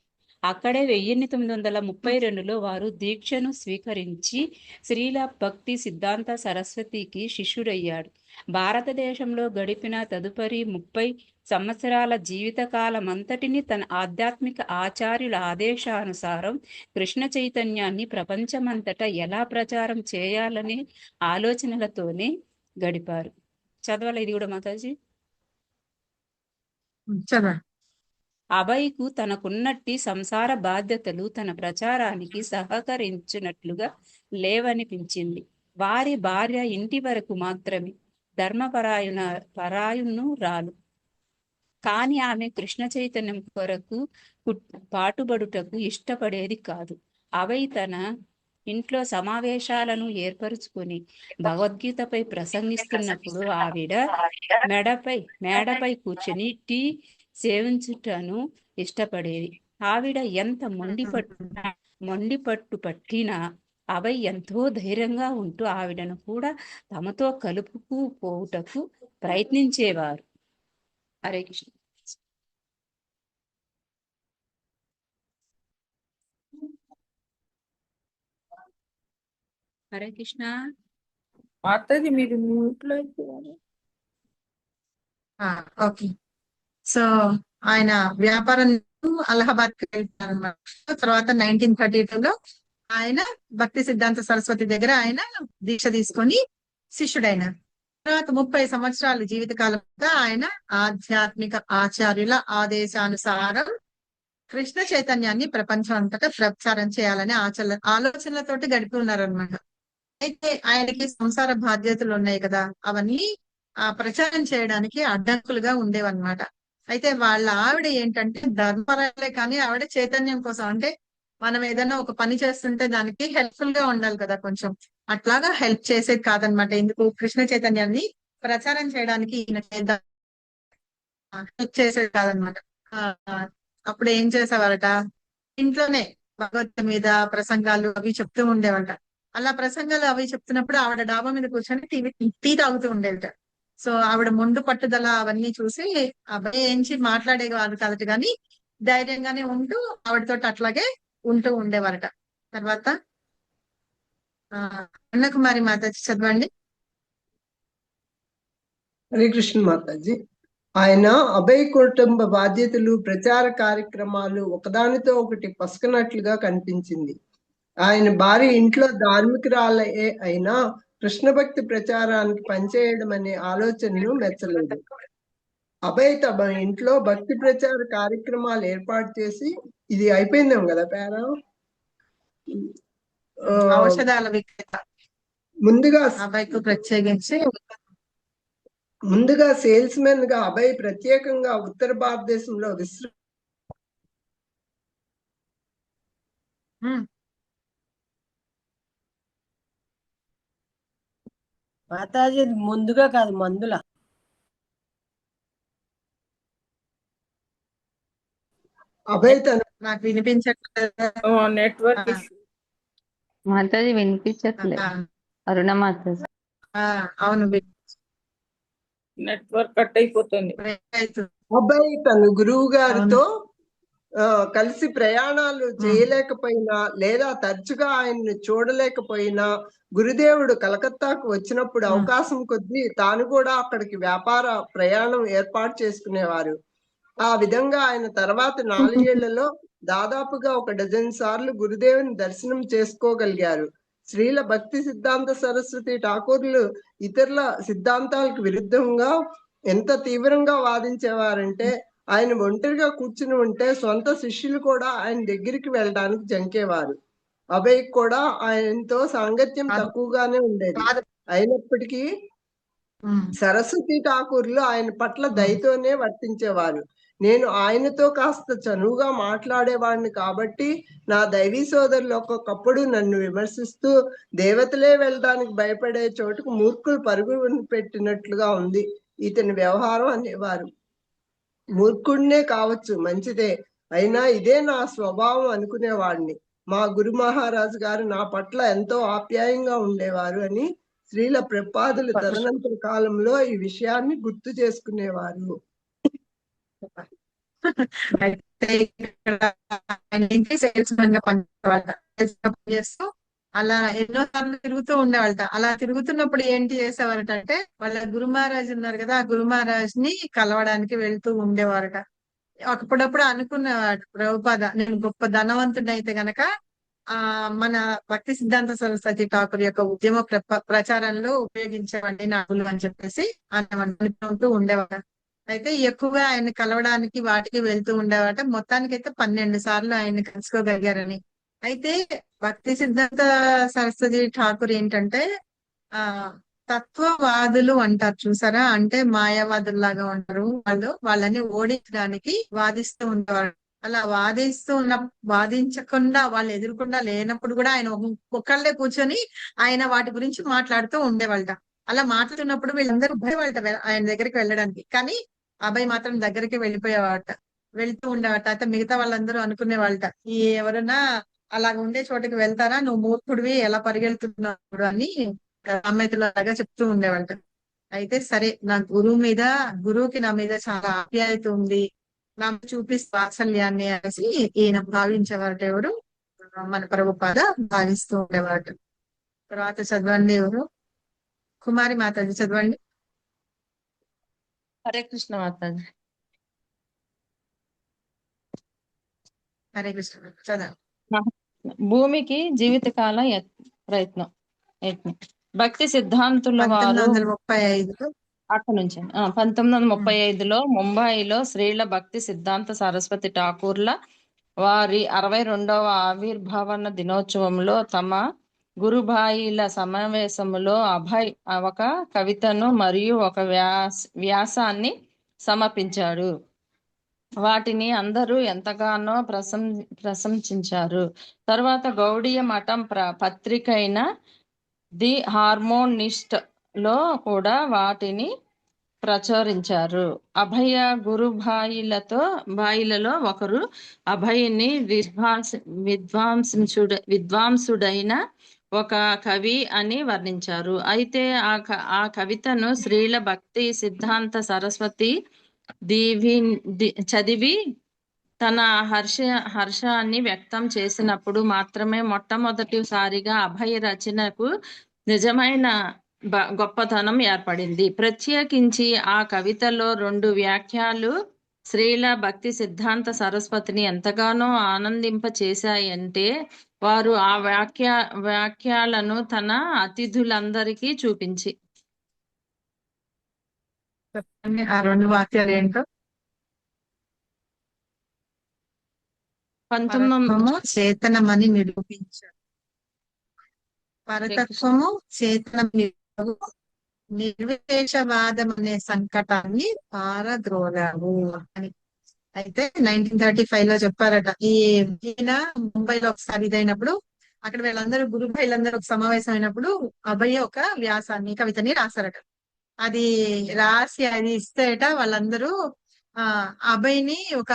అక్కడే 1932లో వారు దీక్షను స్వీకరించి శ్రీల భక్తి సిద్ధాంత సరస్వతికి శిష్యుడయ్యాడు. భారతదేశంలో గడిపిన తదుపరి 30 సంవత్సరాల జీవితకాలమంతటిని తన ఆధ్యాత్మిక ఆచార్యుల ఆదేశానుసారం కృష్ణ చైతన్యాన్ని ప్రపంచమంతటా ఎలా ప్రచారం చేయాలనే ఆలోచనలతోనే గడిపారు. చదవాలి ఇది కూడా మాతాజీ. చదవండి. అభయ్కు తనకున్నట్టి సంసార బాధ్యతలు తన ప్రచారానికి సహకరించినట్లుగా లేవనిపించింది. వారి భార్య ఇంటి వరకు మాత్రమే పరాయునురాలు. కాని ఆమె కృష్ణ చైతన్యం కొరకు పాటుబడుటకు ఇష్టపడేది కాదు. అభయ్ తన ఇంట్లో సమావేశాలను ఏర్పరచుకుని భగవద్గీతపై ప్రసంగిస్తున్నప్పుడు ఆవిడ మేడపై కూర్చుని టీ సేవించుటను ఇష్టపడేది. ఆవిడ ఎంత మొండిపట్టు పట్టినా అభయ్ ఎంతో ధైర్యంగా ఉంటూ ఆవిడను కూడా తమతో కలుపుకు పోవుటకు ప్రయత్నించేవారు. హరే కృష్ణ. హరే కృష్ణ. మాతాజీ మీరు మ్యూట్ లో అయిపోయారు. ఓకే. సో ఆయన వ్యాపారం అలహాబాద్ కి వెళ్తారు అన్నమాట. తర్వాత 1932లో ఆయన భక్తి సిద్ధాంత సరస్వతి దగ్గర ఆయన దీక్ష తీసుకొని శిష్యుడైనారు. తర్వాత 30 సంవత్సరాల జీవితకాలంగా ఆయన ఆధ్యాత్మిక ఆచార్యుల ఆదేశానుసారం కృష్ణ చైతన్యాన్ని ప్రపంచం అంతటా ప్రచారం చేయాలనే ఆలోచనలతోటి గడిపి ఉన్నారనమాట. అయితే ఆయనకి సంసార బాధ్యతలు ఉన్నాయి కదా, అవన్నీ ప్రచారం చేయడానికి అడ్డంకులుగా ఉండేవన్నమాట. అయితే వాళ్ళ ఆవిడ ఏంటంటే ధర్మపరాలే, కానీ ఆవిడ చైతన్యం కోసం, అంటే మనం ఏదైనా ఒక పని చేస్తుంటే దానికి హెల్ప్ఫుల్ గా ఉండాలి కదా కొంచెం, అట్లాగా హెల్ప్ చేసేది కాదనమాట. ఎందుకు కృష్ణ చైతన్యాన్ని ప్రచారం చేయడానికి ఈయన హెల్ప్ చేసేది కాదనమాట. అప్పుడు ఏం చేసేవారట, ఇంట్లోనే భగవద్గీత మీద ప్రసంగాలు అవి చెప్తూ ఉండేవాట. అలా ప్రసంగాలు అవి చెప్తున్నప్పుడు ఆవిడ డాబా మీద కూర్చొని టీ తాగుతూ ఉండేవిట. సో ఆవిడ ముందు పట్టుదల అవన్నీ చూసి అబ్బాయి ఏంచి మాట్లాడేవారు కాదట, కానీ ధైర్యంగానే ఉంటూ ఆవిడతో అట్లాగే ఉంటూ ఉండేవారట. తర్వాత అన్నకుమారి మాతాజీ చదవండి. హరే కృష్ణ మాతాజీ. ఆయన అభయ్ కుటుంబ బాధ్యతలు ప్రచార కార్యక్రమాలు ఒకదానితో ఒకటి పసుకనట్లుగా కనిపించింది. ఆయన భార్య ఇంట్లో ధార్మికురాలే అయినా కృష్ణ భక్తి ప్రచారానికి పనిచేయడం అనే ఆలోచనను మెచ్చలేదు. అభయ్ తమ ఇంట్లో భక్తి ప్రచార కార్యక్రమాలు ఏర్పాటు చేసి, ఇది అయిపోయిందేమో కదా పేరా, ఔషధాల విక్రేత ముందుగా అభయ్కు ప్రత్యేకించి సేల్స్ మెన్ గా అభయ్ ప్రత్యేకంగా ఉత్తర భారతదేశంలో మాతాజీ ముందుగా కాదు, మందుల. అభయ్ తన నాకు వినిపించట్లేదు నెట్వర్క్ మాతాజీ వినిపించట్లేదు. అరుణ మాతాజీ. అవును, నెట్వర్క్ కట్ అయిపోతుంది. అభయ్ తన గురువు గారితో కలిసి ప్రయాణాలు చేయలేకపోయినా లేదా తరచుగా ఆయన్ని చూడలేకపోయినా గురుదేవుడు కలకత్తాకు వచ్చినప్పుడు అవకాశం కొద్దీ తాను కూడా అక్కడికి వ్యాపార ప్రయాణం ఏర్పాటు చేసుకునేవారు. ఆ విధంగా ఆయన తర్వాత 4 ఏళ్లలో దాదాపుగా 1 డజన్ సార్లు గురుదేవుని దర్శనం చేసుకోగలిగారు. శ్రీల భక్తి సిద్ధాంత సరస్వతి ఠాకూర్లు ఇతరుల సిద్ధాంతాలకు విరుద్ధంగా ఎంత తీవ్రంగా వాదించేవారంటే, ఆయన ఒంటరిగా కూర్చుని ఉంటే సొంత శిష్యులు కూడా ఆయన దగ్గరికి వెళ్ళడానికి జంకేవారు. అభయ్ కూడా ఆయనతో సాంగత్యం తక్కువగానే ఉండేది. అయినప్పటికీ సరస్వతి ఠాకూర్లు ఆయన పట్ల దయతోనే వర్తించేవారు. నేను ఆయనతో కాస్త చనువుగా మాట్లాడేవాడిని కాబట్టి నా దైవీ సోదరులు ఒక్కొక్కప్పుడు నన్ను విమర్శిస్తూ దేవతలే వెళ్ళడానికి భయపడే చోటుకు మూర్ఖులు పరుగు పెట్టినట్లుగా ఉంది ఇతని వ్యవహారం అనేవారు. మూర్ఖుడినే కావచ్చు, మంచిదే, అయినా ఇదే నా స్వభావం అనుకునేవాడిని. మా గురు మహారాజు గారు నా పట్ల ఎంతో ఆప్యాయంగా ఉండేవారు అని శ్రీల ప్రపాదులు తదనంతర కాలంలో ఈ విషయాన్ని గుర్తు చేసుకునేవారు. సేల్స్ మెన్ గా పనిచేస్తూ అలా ఎన్నో సార్లు తిరుగుతూ ఉండేవాళ్ళట. అలా తిరుగుతున్నప్పుడు ఏంటి చేసేవారట అంటే, వాళ్ళ గురు మహారాజ్ ఉన్నారు కదా, ఆ గురు మహారాజ్ ని కలవడానికి వెళ్తూ ఉండేవారట. అప్పుడప్పుడు అనుకునేవాడు ప్రభుపాద, నేను గొప్ప ధనవంతుడైతే గనక మన భక్తి సిద్ధాంత సరస్వతి ఠాకూర్ యొక్క ఉద్యమ ప్రచారంలో ఉపయోగించేవండి నదులు అని చెప్పేసి ఆయన అనుకుంటూ ఉండేవాడు. అయితే ఎక్కువగా ఆయన కలవడానికి వాటికి వెళ్తూ ఉండేవాట. మొత్తానికి అయితే 12 సార్లు ఆయన కలుసుకోగలిగారని. అయితే భక్తి సిద్ధాంత సరస్వతి ఠాకూర్ ఏంటంటే ఆ తత్వవాదులు అంటారు చూసారా, అంటే మాయావాదుల్లాగా ఉంటారు వాళ్ళని ఓడించడానికి వాదిస్తూ ఉండేవారు. అలా వాదించకుండా వాళ్ళు ఎదురకుండా లేనప్పుడు కూడా ఆయన ఒక్కళ్ళే కూర్చొని ఆయన వాటి గురించి మాట్లాడుతూ ఉండేవాళ్ళట. అలా మాట్లాడుతున్నప్పుడు వీళ్ళందరూ భయవాళ్ళట ఆయన దగ్గరికి వెళ్ళడానికి. కానీ అబ్బాయి మాత్రం దగ్గరికి వెళ్ళిపోయేవాట, వెళ్తూ ఉండేవాట. అయితే మిగతా వాళ్ళందరూ అనుకునేవాళ్ళట, ఈ ఎవరన్నా అలాగ ఉండే చోటుకి వెళ్తారా, నువ్వు మూర్ఖుడివి, ఎలా పరిగెళ్తున్నాడు అని సామెతలాగా చెప్తూ ఉండేవాళ్ళట. అయితే సరే, నా గురువుకి నా మీద చాలా ఆప్యాయత ఉంది, నాకు చూపిస్తూ వాత్సల్యాన్ని అనేసి ఈయన భావించేవారు. ఎవరు? మన ప్రభుపాద భావిస్తూ ఉండేవాడు. తర్వాత చదవండి, ఎవరు? కుమారి మాతాజీ చదవండి. హరే కృష్ణ మాతాజీ. హరే కృష్ణ చదవండి. భూమికి జీవితకాల ప్రయత్నం భక్తి సిద్ధాంతుల వారు 1935 అక్కడ నుంచి 1935లో ముంబాయిలో శ్రీల భక్తి సిద్ధాంత సరస్వతి ఠాకూర్ల వారి 62వ ఆవిర్భావన దినోత్సవంలో తమ గురుభాయిల సమావేశంలో అభయ్ ఒక కవితను మరియు ఒక వ్యాసాన్ని సమర్పించాడు. వాటిని అందరూ ఎంతగానో ప్రశంసించారు. తర్వాత గౌడీయ మఠం పత్రిక అయిన ది హార్మోనిస్ట్ లో కూడా వాటిని ప్రచురించారు. అభయ భాయిలలో ఒకరు అభయ్ని విద్వాంసుడైన ఒక కవి అని వర్ణించారు. అయితే ఆ కవితను శ్రీల భక్తి సిద్ధాంత సరస్వతి చదివి తన హర్షాన్ని వ్యక్తం చేసినప్పుడు మాత్రమే మొట్టమొదటిసారిగా అభయ రచనకు నిజమైన గొప్పతనం ఏర్పడింది. ప్రత్యేకించి ఆ కవితలో 2 వ్యాఖ్యలు శ్రీల భక్తి సిద్ధాంత సరస్వతిని ఎంతగానో ఆనందింప చేశాయంటే వారు ఆ వ్యాఖ్యలను తన అతిథులందరికీ చూపించి ఆ 2 వాక్యాలు ఏంటో? 19 చేతనమని నిరూపించారు. పరతత్వము చేతనం నిర్విశేషవాదం అనే సంకటాన్ని పారద్రోలావు అని. అయితే 1935 లో చెప్పారట. ఈయన ముంబైలో ఒకసారి ఇదైనప్పుడు అక్కడ వీళ్ళందరూ గురుభాయిలందరూ ఒక సమావేశం అయినప్పుడు అభయ ఒక వ్యాసాన్ని కవితని రాశారట. అది రాసి అది ఇస్తేట వాళ్ళందరూ అభయ్ని ఒక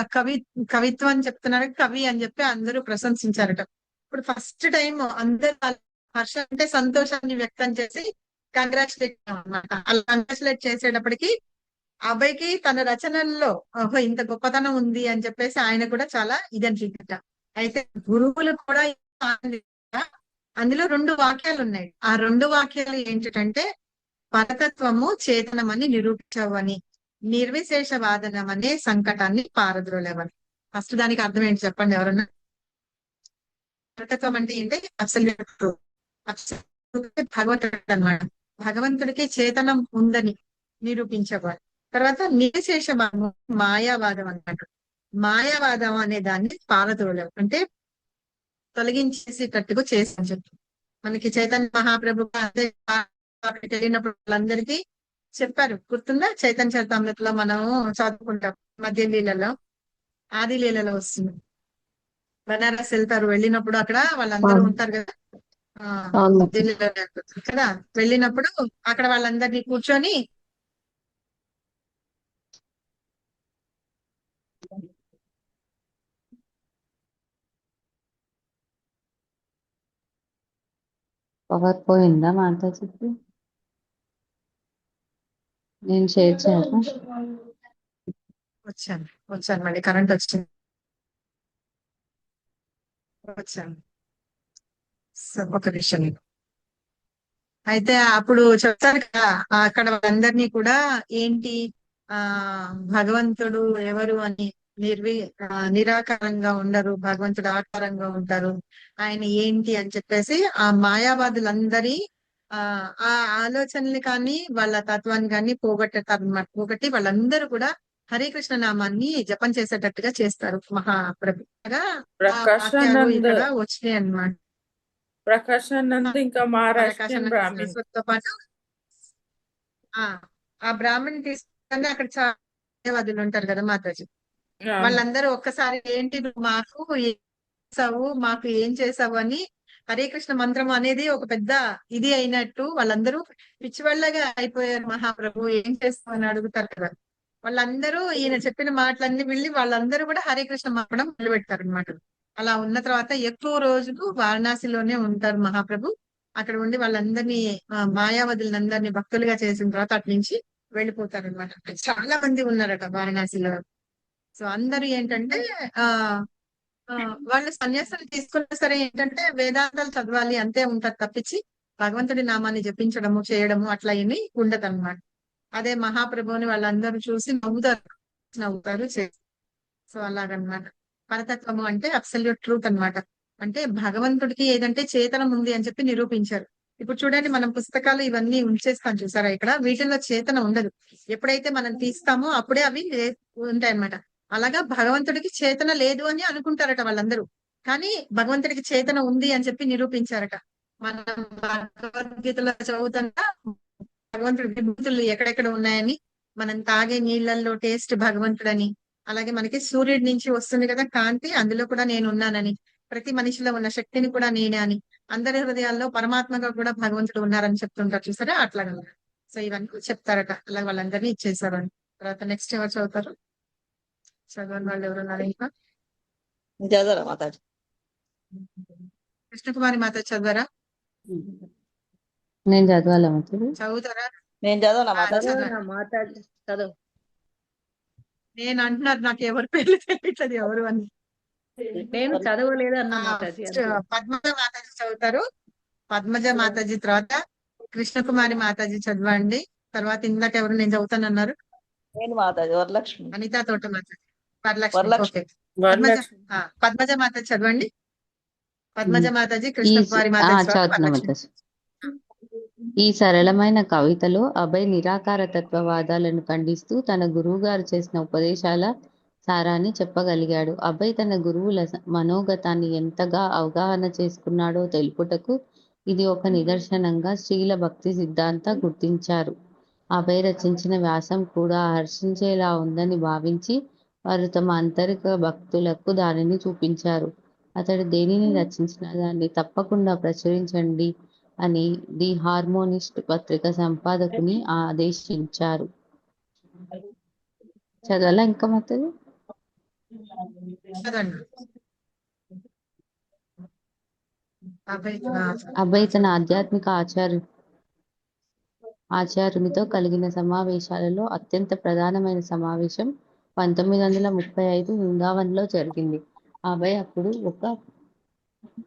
కవిత్వం అని చెప్తున్నారు, కవి అని చెప్పి అందరూ ప్రశంసించారట. ఇప్పుడు ఫస్ట్ టైం అందరూ హర్ష అంటే సంతోషాన్ని వ్యక్తం చేసి కంగ్రాచులేట్ అన్నమాట. అలా కంగ్రాచులేట్ చేసేటప్పటికి అభయ్కి తన రచనల్లో ఇంత గొప్పతనం ఉంది అని చెప్పేసి ఆయన కూడా చాలా ఇదనిపించట. అయితే గురువులు కూడా అందులో 2 వాక్యాలు ఉన్నాయి. ఆ 2 వాక్యాలు ఏంటంటే పరతత్వము చేతనమని నిరూపించవని, నిర్విశేషవాదనం అనే సంకటాన్ని పారద్రోలేవని. ఫస్ట్ దానికి అర్థం ఏంటి చెప్పండి ఎవరన్నా? పరతత్వం అంటే ఏంటి? అబ్సల్యూట్ భగవంతుడు అన్నమాట. భగవంతుడికి చేతనం ఉందని నిరూపించేవాడు. తర్వాత నిర్విశేషవాదం మాయావాదం అన్నమాట. మాయావాదం అనే దాన్ని పారద్రోలేవు అంటే తొలగించేసేటట్టుగా చేసి చెప్పి మనకి చైతన్య మహాప్రభు అక్కడికి వెళ్ళినప్పుడు వాళ్ళందరికీ చెప్పారు. గుర్తుందా? చైతన్య చరితామృతలో మనము చదువుకుంటాం, మధ్య లీలలో ఆది లీలలో వస్తుంది. బనారస్ వెళ్తారు, వెళ్ళినప్పుడు అక్కడ వాళ్ళందరూ ఉంటారు కదా, మధ్య లీలలో కదా. వెళ్ళినప్పుడు అక్కడ వాళ్ళందరినీ కూర్చొని పవర్ పోయిందా మాతాజీకి? నేను షేర్ చేయాలా? వచ్చాను మళ్ళీ కరెంట్ వచ్చింది. వచ్చాను ఒక నిమిషం. అయితే అప్పుడు చెప్తారు కదా అక్కడ అందరినీ కూడా ఏంటి భగవంతుడు ఎవరు అని నిరాకారంగా ఉండరు, భగవంతుడు ఆకారంగా ఉంటారు. ఆయన ఏంటి అని చెప్పేసి ఆ మాయావాదులందరి ఆ ఆ ఆలోచనలు కానీ వాళ్ళ తత్వాన్ని కానీ పోగొట్టేటారన్నమాట. పోగొట్టి వాళ్ళందరూ కూడా హరే కృష్ణ నామాన్ని జపం చేసేటట్టుగా చేస్తారు మహాప్రభు. ఆ వాక్యాలు ప్రకాశానంద్ ఇక్కడ వచ్చినాయి అన్నమాట. ప్రకాశానంద్ ఇంకా మహారాష్ట్రియన్ ప్రకాశానంద బ్రాహ్మణ్. సరస్వతితో పాటు ఆ బ్రాహ్మణ్ తీసుకుని అక్కడ చాలా ఉంటారు కదా మాతాజీ. ఆ, వాళ్ళందరూ ఒక్కసారి ఏంటి నువ్వు మాకు ఏం చేసావు, మాకు ఏం చేసావు అని హరే కృష్ణ మంత్రం అనేది ఒక పెద్ద ఇది అయినట్టు వాళ్ళందరూ పిచ్చివాళ్ళగా అయిపోయారు. మహాప్రభు ఏం చేస్తావు అని అడుగుతారు కదా. వాళ్ళందరూ ఈయన చెప్పిన మాటలన్నీ వెళ్ళి వాళ్ళందరూ కూడా హరే కృష్ణ మాట్లాడడం మొదలు పెడతారు అనమాట. అలా ఉన్న తర్వాత ఎక్కువ రోజులు వారణాసిలోనే ఉంటారు మహాప్రభు. అక్కడ ఉండి వాళ్ళందరినీ మాయావతులందరినీ భక్తులుగా చేసిన తర్వాత అటు నుంచి వెళ్ళిపోతారు అనమాట. చాలా మంది ఉన్నారట వారణాసిలో. సో అందరూ ఏంటంటే ఆ ఆ వాళ్ళు సన్యాసాలు తీసుకున్నా సరే ఏంటంటే వేదాంతాలు చదవాలి అంతే ఉంటారు తప్పించి భగవంతుడి నామాన్ని జపించడము చేయడము అట్లా ఏమీ ఉండదు అనమాట. అదే మహాప్రభుని వాళ్ళందరూ చూసి నవ్వుతారు సో అలాగనమాట. పరతత్వము అంటే అబ్సల్యూట్ ట్రూత్ అన్నమాట. అంటే భగవంతుడికి ఏదంటే చేతనం ఉంది అని చెప్పి నిరూపించారు. ఇప్పుడు చూడండి మనం పుస్తకాలు ఇవన్నీ ఉంచేస్తాం చూసారా, ఇక్కడ వీటిల్లో చేతన ఉండదు. ఎప్పుడైతే మనం తీస్తామో అప్పుడే అవి ఉంటాయన్నమాట. అలాగా భగవంతుడికి చేతన లేదు అని అనుకుంటారట వాళ్ళందరూ. కానీ భగవంతుడికి చేతన ఉంది అని చెప్పి నిరూపించారట. మనం భగవద్గీతలో చదువుతున్నా భగవంతుడి విభూతులు ఎక్కడెక్కడ ఉన్నాయని, మనం తాగే నీళ్లలో టేస్ట్ భగవంతుడని, అలాగే మనకి సూర్యుడి నుంచి వస్తుంది కదా కాంతి, అందులో కూడా నేను ఉన్నానని, ప్రతి మనిషిలో ఉన్న శక్తిని కూడా నేనే అని, అందరి హృదయాల్లో పరమాత్మగా కూడా భగవంతుడు ఉన్నారని చెప్తుంటారు చూసారా అట్లాగా. సో ఇవన్నీ చెప్తారట. అలా వాళ్ళందరినీ ఇచ్చేసారు అని. తర్వాత నెక్స్ట్ ఎవరు చదువుతారు? చదవని వాళ్ళు ఎవరున్నారు ఇంకా? చదవరా మాతాజీ? కృష్ణకుమారి మాత చదవరా? నేను చదవాలా మాతాజీ? చదువుతారా? నేను చదవనా మాతాజీ? చదవండి. చదువు. నేను అంటున్నారు నాకు ఎవరి పేర్లు తెలియట్లేదు ఎవరు అని. నేను చదవలేదు అన్న మాతాజీ. పద్మజ మాతాజీ చదువుతారు. పద్మజ మాతాజీ తర్వాత కృష్ణకుమారి మాతాజీ చదవండి. తర్వాత ఇందాక ఎవరు నేను చదువుతానన్నారు? నేను మాతాజీ వరలక్ష్మి. అనితా తోట మాతాజీ. వరలక్ష్మి. వరలక్ష్మి. పద్మజ మాతాజీ చదవండి. పద్మజ మాతాజీ ఈ కృష్ణకుమారి మాతాజీ తర్వాత చదువుతున్నా వరలక్ష్మి. మాతాజీ. ఈ సరళమైన కవితలో అభయ్ నిరాకార తత్వవాదాలను ఖండిస్తూ తన గురువు గారు చేసిన ఉపదేశాల సారాన్ని చెప్పగలిగాడు. అభయ్ తన గురువుల మనోగతాన్ని ఎంతగా అవగాహన చేసుకున్నాడో తెలుపుటకు ఇది ఒక నిదర్శనంగా శ్రీల భక్తి సిద్ధాంత గుర్తించారు. అభయ్ రచించిన వ్యాసం కూడా హర్షించేలా ఉందని భావించి వారు తమ అంతరిక భక్తులకు దానిని చూపించారు. అతడు దేనిని రచించిన దాన్ని తప్పకుండా ప్రచురించండి అని ది హార్మోనిస్ట్ పత్రిక సంపాదకుని ఆదేశించారు. చదవాలా ఇంకా మాత్రం? అభయ్ తన ఆధ్యాత్మిక ఆచార్యునితో కలిగిన సమావేశాలలో అత్యంత ప్రధానమైన సమావేశం 1935 వృందావన్లో జరిగింది. అభయ్ అప్పుడు ఒక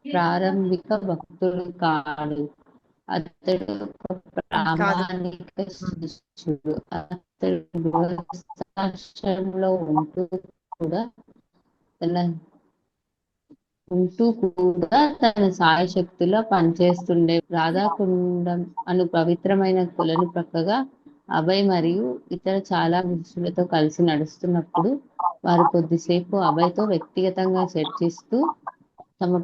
ప్రారంభిక భక్తుడు కాడు. అతడు ఒక ప్రామాణిక శిష్యుడు. అతడు గృహస్థాశ్రమంలో ఉంటూ కూడా తన సాయశక్తిలో పనిచేస్తుండే. రాధాకుండం అను పవిత్రమైన కొలను ప్రక్కగా అభయ్ మరియు ఇతర చాలా శిష్యులతో కలిసి నడుస్తున్నప్పుడు వారు కొద్దిసేపు అభయ్తో వ్యక్తిగతంగా చర్చిస్తూ తమ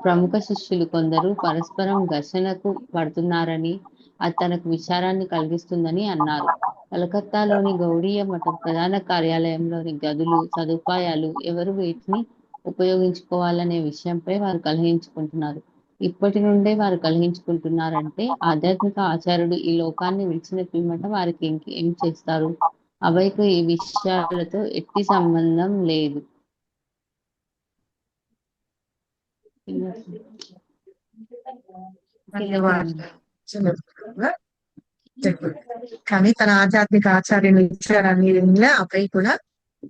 ప్రముఖ శిష్యులు కొందరు పరస్పరం ఘర్షణకు పడుతున్నారని, అది తనకు విచారాన్ని కలిగిస్తుందని అన్నారు. కలకత్తాలోని గౌడీయ మఠం ప్రధాన కార్యాలయంలోని గదులు, సదుపాయాలు, ఎవరు వీటిని ఉపయోగించుకోవాలనే విషయంపై వారు కలహించుకుంటున్నారు. ఇప్పటి నుండే వారు కలహించుకుంటున్నారంటే ఆధ్యాత్మిక ఆచార్యుడు ఈ లోకాన్ని విడిచిన పిమ్మట వారికి ఏం చేస్తారు? అభయ్కు ఈ విషయాలతో ఎట్టి సంబంధం లేదు. కానీ తన ఆధ్యాత్మిక ఆచార్యుని విచారాన్ని అబ్బాయి కూడా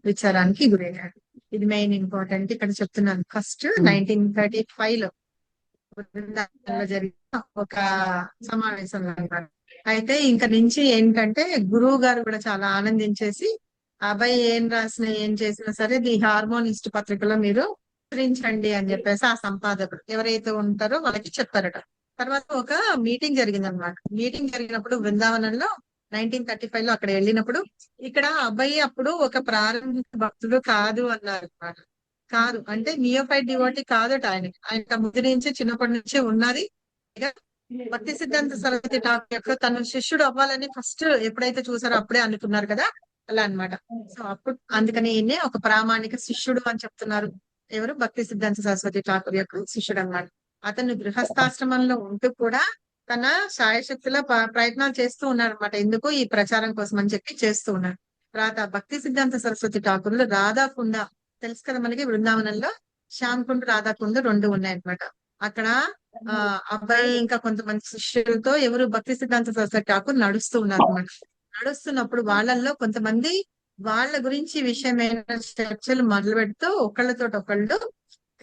విచారానికి గురయ్యాడు. ఇది మెయిన్ ఇంపార్టెంట్ ఇక్కడ చెప్తున్నాను. ఫస్ట్ 1935 లో జరిగిన ఒక సమావేశం అన్నమాట. అయితే ఇంక నుంచి ఏంటంటే గురువు గారు కూడా చాలా ఆనందించేసి అబ్బాయి ఏం రాసినా ఏం చేసినా సరే ది హార్మోనిస్ట్ పత్రికలో మీరు ముద్రించండి అని చెప్పేసి ఆ సంపాదకుడు ఎవరైతే ఉంటారో వాళ్ళకి చెప్పారట. తర్వాత ఒక మీటింగ్ జరిగింది అనమాట. మీటింగ్ జరిగినప్పుడు బృందావనంలో 1935 లో అక్కడ వెళ్ళినప్పుడు ఇక్కడ అబ్బాయి అప్పుడు ఒక ప్రారంభిక భక్తుడు కాదు అన్నారు అనమాట. కాదు అంటే నియోఫైట్ డివోటీ కాదట ఆయన ముద్రించి చిన్నప్పటి నుంచే ఉన్నది. ఇక భక్తి సిద్ధాంత సరస్వతి ఠాకూర్ యొక్క తన శిష్యుడు అవ్వాలని ఫస్ట్ ఎప్పుడైతే చూసారో అప్పుడే అనుకున్నారు కదా, అలా అన్నమాట. సో అప్పుడు అందుకని ఈయన్ని ఒక ప్రామాణిక శిష్యుడు అని చెప్తున్నారు. ఎవరు? భక్తి సిద్ధాంత సరస్వతి ఠాకూర్ యొక్క శిష్యుడు అన్నమాట. అతను గృహస్థాశ్రమంలో ఉంటూ కూడా తన శాయశక్తుల ప్రయత్నాలు చేస్తూ ఉన్నారు అనమాట. ఎందుకు? ఈ ప్రచారం కోసం అని చెప్పి చేస్తూ ఉన్నారు. తర్వాత భక్తి సిద్ధాంత సరస్వతి ఠాకూర్లు రాధాకుండ తెలుసు కదా మనకి, బృందావనంలో శ్యామ్కుండ్ రాధాకుండ్ రెండు ఉన్నాయన్నమాట. అక్కడ అబ్బాయి ఇంకా కొంతమంది శిష్యులతో ఎవరు భక్తి సిద్ధాంత సరస్వతి ఠాకూర్ నడుస్తూ ఉన్నారు అనమాట. నడుస్తున్నప్పుడు వాళ్ళల్లో కొంతమంది వాళ్ళ గురించి విషయమైన చర్చలు మొదలు పెడుతూ ఒకళ్ళు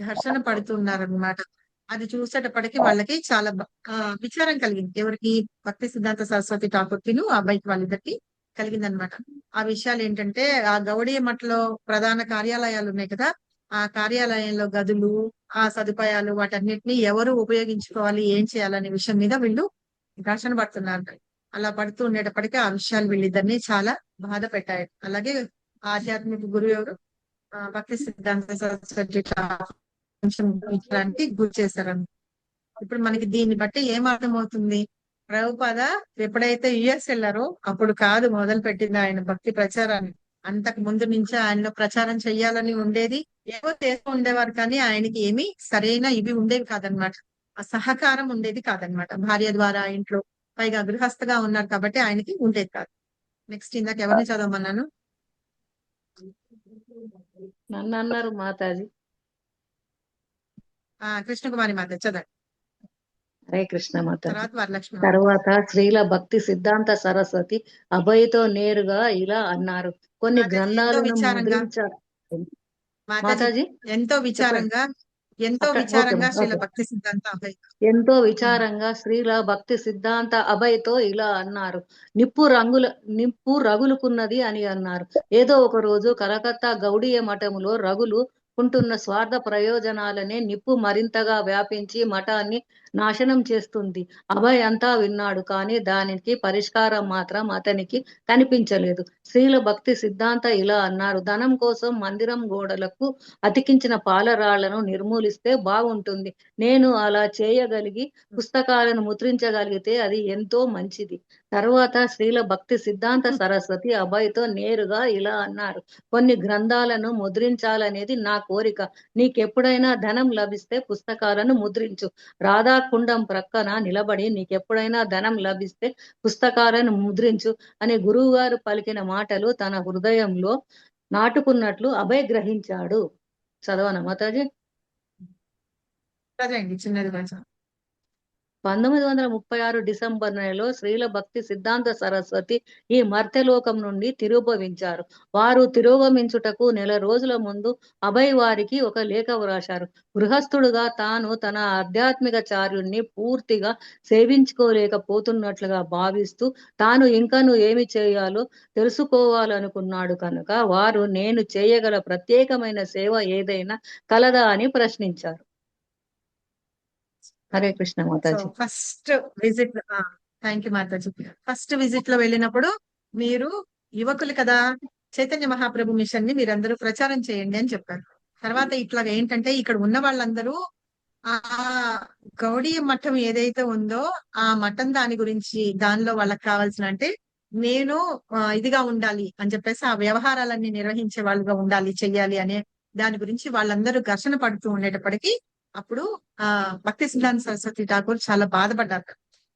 ఘర్షణ పడుతున్నారు అనమాట. అది చూసేటప్పటికి వాళ్ళకి చాలా విచారం కలిగింది. ఎవరికి? భక్తి సిద్ధాంత సరస్వతి ఠాకూర్కిను అబ్బాయికి వాళ్ళిద్దరికి కలిగిందనమాట. ఆ విషయాలు ఏంటంటే ఆ గౌడీయ మఠలో ప్రధాన కార్యాలయాలు ఉన్నాయి కదా, ఆ కార్యాలయంలో గదులు, ఆ సదుపాయాలు వాటన్నిటిని ఎవరు ఉపయోగించుకోవాలి, ఏం చేయాలనే విషయం మీద వీళ్ళు ఘర్షణ పడుతున్నారు. అలా పడుతూ ఉండేటప్పటికీ ఆ విషయాలు వీళ్ళిద్దరిని చాలా బాధ పెట్టాయి. అలాగే ఆధ్యాత్మిక గురువు ఎవరు? భక్తి సిద్ధాంత సరస్వతి గురి చేశారని. ఇప్పుడు మనకి దీన్ని బట్టి ఏం అర్థమవుతుంది? ప్రభుపాద ఎప్పుడైతే యుఎస్ వెళ్ళారో అప్పుడు కాదు మొదలు పెట్టింది ఆయన భక్తి ప్రచారాన్ని. అంతకు ముందు నుంచి ఆయనలో ప్రచారం చెయ్యాలని ఉండేది, ఏవో చేస్తూ ఉండేవారు. కానీ ఆయనకి ఏమి సరైన ఇవి ఉండేవి కాదనమాట. ఆ సహకారం ఉండేది కాదనమాట భార్య ద్వారా ఇంట్లో. పైగా గృహస్థగా ఉన్నారు కాబట్టి ఆయనకి ఉండేది కాదు. నెక్స్ట్ ఇందాక ఎవరిని చదవమన్నాను? నన్ను అన్నారు మాతాజీ. కృష్ణకుమారి మాత చదవండి. హరే కృష్ణ మాతాజీ. తర్వాత వరలక్ష్మి. తర్వాత శ్రీల భక్తి సిద్ధాంత సరస్వతి అభయ్తో నేరుగా ఇలా అన్నారు. కొన్ని గ్రంథాలను ముద్రించారు. మాతాజీ ఎంతో విచారంగా శ్రీల భక్తి సిద్ధాంత అభయ్ ఎంతో విచారంగా శ్రీల భక్తి సిద్ధాంత అభయ్తో ఇలా అన్నారు. నిప్పు రగులుకున్నది అని అన్నారు. ఏదో ఒక రోజు కలకత్తా గౌడీయ మఠములో రగులు కుంటున్న స్వార్థ ప్రయోజనాలనే నిప్పు మరింతగా వ్యాపించి మఠాన్ని నాశనం చేస్తుంది. అభయ్ అంతా విన్నాడు, కానీ దానికి పరిష్కారం మాత్రం అతనికి కనిపించలేదు. శ్రీల భక్తి సిద్ధాంత ఇలా అన్నారు. ధనం కోసం మందిరం గోడలకు అతికించిన పాలరాళ్లను నిర్మూలిస్తే బాగుంటుంది. నేను అలా చేయగలిగి పుస్తకాలను ముద్రించగలిగితే అది ఎంతో మంచిది. తర్వాత శ్రీల భక్తి సిద్ధాంత సరస్వతి అభయ్తో నేరుగా ఇలా అన్నారు. కొన్ని గ్రంథాలను ముద్రించాలనేది నా కోరిక. నీకెప్పుడైనా ధనం లభిస్తే పుస్తకాలను ముద్రించు. రాధాకుండం ప్రక్కన నిలబడి నీకెప్పుడైనా ధనం లభిస్తే పుస్తకాలను ముద్రించు అని గురువు గారు పలికిన మాటలు తన హృదయంలో నాటుకున్నట్లు అభయ్ గ్రహించాడు. చదవనా మాతాజీ? చిన్నది కొంచెం. 1936 డిసెంబర్ నెలలో శ్రీల భక్తి సిద్ధాంత సరస్వతి ఈ మర్త్యలోకం నుండి తిరోగమించారు. వారు తిరోగమించుటకు నెల రోజుల ముందు అభయ్ వారికి ఒక లేఖ వ్రాశారు. గృహస్థుడుగా తాను తన ఆధ్యాత్మిక చార్యుణ్ణి పూర్తిగా సేవించుకోలేకపోతున్నట్లుగా భావిస్తూ తాను ఇంకను ఏమి చేయాలో తెలుసుకోవాలనుకున్నాడు కనుక వారు నేను చేయగల ప్రత్యేకమైన సేవ ఏదైనా కలదా అని ప్రశ్నించారు. Hare Krishna Mataji. First visit thank you Mataji. First visit లో వెళ్ళినప్పుడు మీరు యువకులు కదా, చైతన్య మహాప్రభు మిషన్ ని మీరందరూ ప్రచారం చేయండి అని చెప్పారు. తర్వాత ఇట్లా ఏంటంటే ఇక్కడ ఉన్న వాళ్ళందరూ ఆ గౌడీయ మఠం ఏదైతే ఉందో ఆ మఠం దాని గురించి దానిలో వాళ్ళకి కావాల్సిన అంటే నేను ఇదిగా ఉండాలి అని చెప్పేసి ఆ వ్యవహారాలన్నీ నిర్వహించే వాళ్ళుగా ఉండాలి, చెయ్యాలి అనే దాని గురించి వాళ్ళందరూ ఘర్షణ పడుతూ ఉండేటప్పటికీ అప్పుడు భక్తి సిద్ధాంత సరస్వతి ఠాకూర్ చాలా బాధపడ్డారు.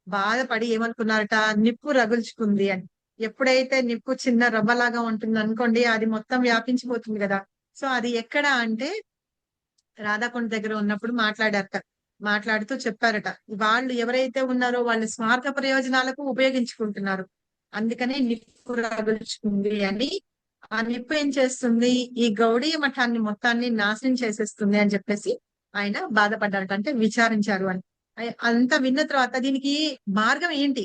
బాధపడి ఏమనుకున్నారట, నిప్పు రగుల్చుకుంది అని. ఎప్పుడైతే నిప్పు చిన్న రవ్వలాగా ఉంటుంది అనుకోండి, అది మొత్తం వ్యాపించిపోతుంది కదా. సో అది ఎక్కడ అంటే రాధాకుండ దగ్గర ఉన్నప్పుడు మాట్లాడారట. మాట్లాడుతూ చెప్పారట, వాళ్ళు ఎవరైతే ఉన్నారో వాళ్ళు స్వార్థ ప్రయోజనాలకు ఉపయోగించుకుంటున్నారు, అందుకనే నిప్పు రగుల్చుకుంది అని. ఆ నిప్పు ఏం చేస్తుంది, ఈ గౌడీయ మఠాన్ని మొత్తాన్ని నాశనం చేసేస్తుంది అని చెప్పేసి ఆయన బాధపడ్డారట. అంటే విచారించారు అని. అంతా విన్న తర్వాత దీనికి మార్గం ఏంటి,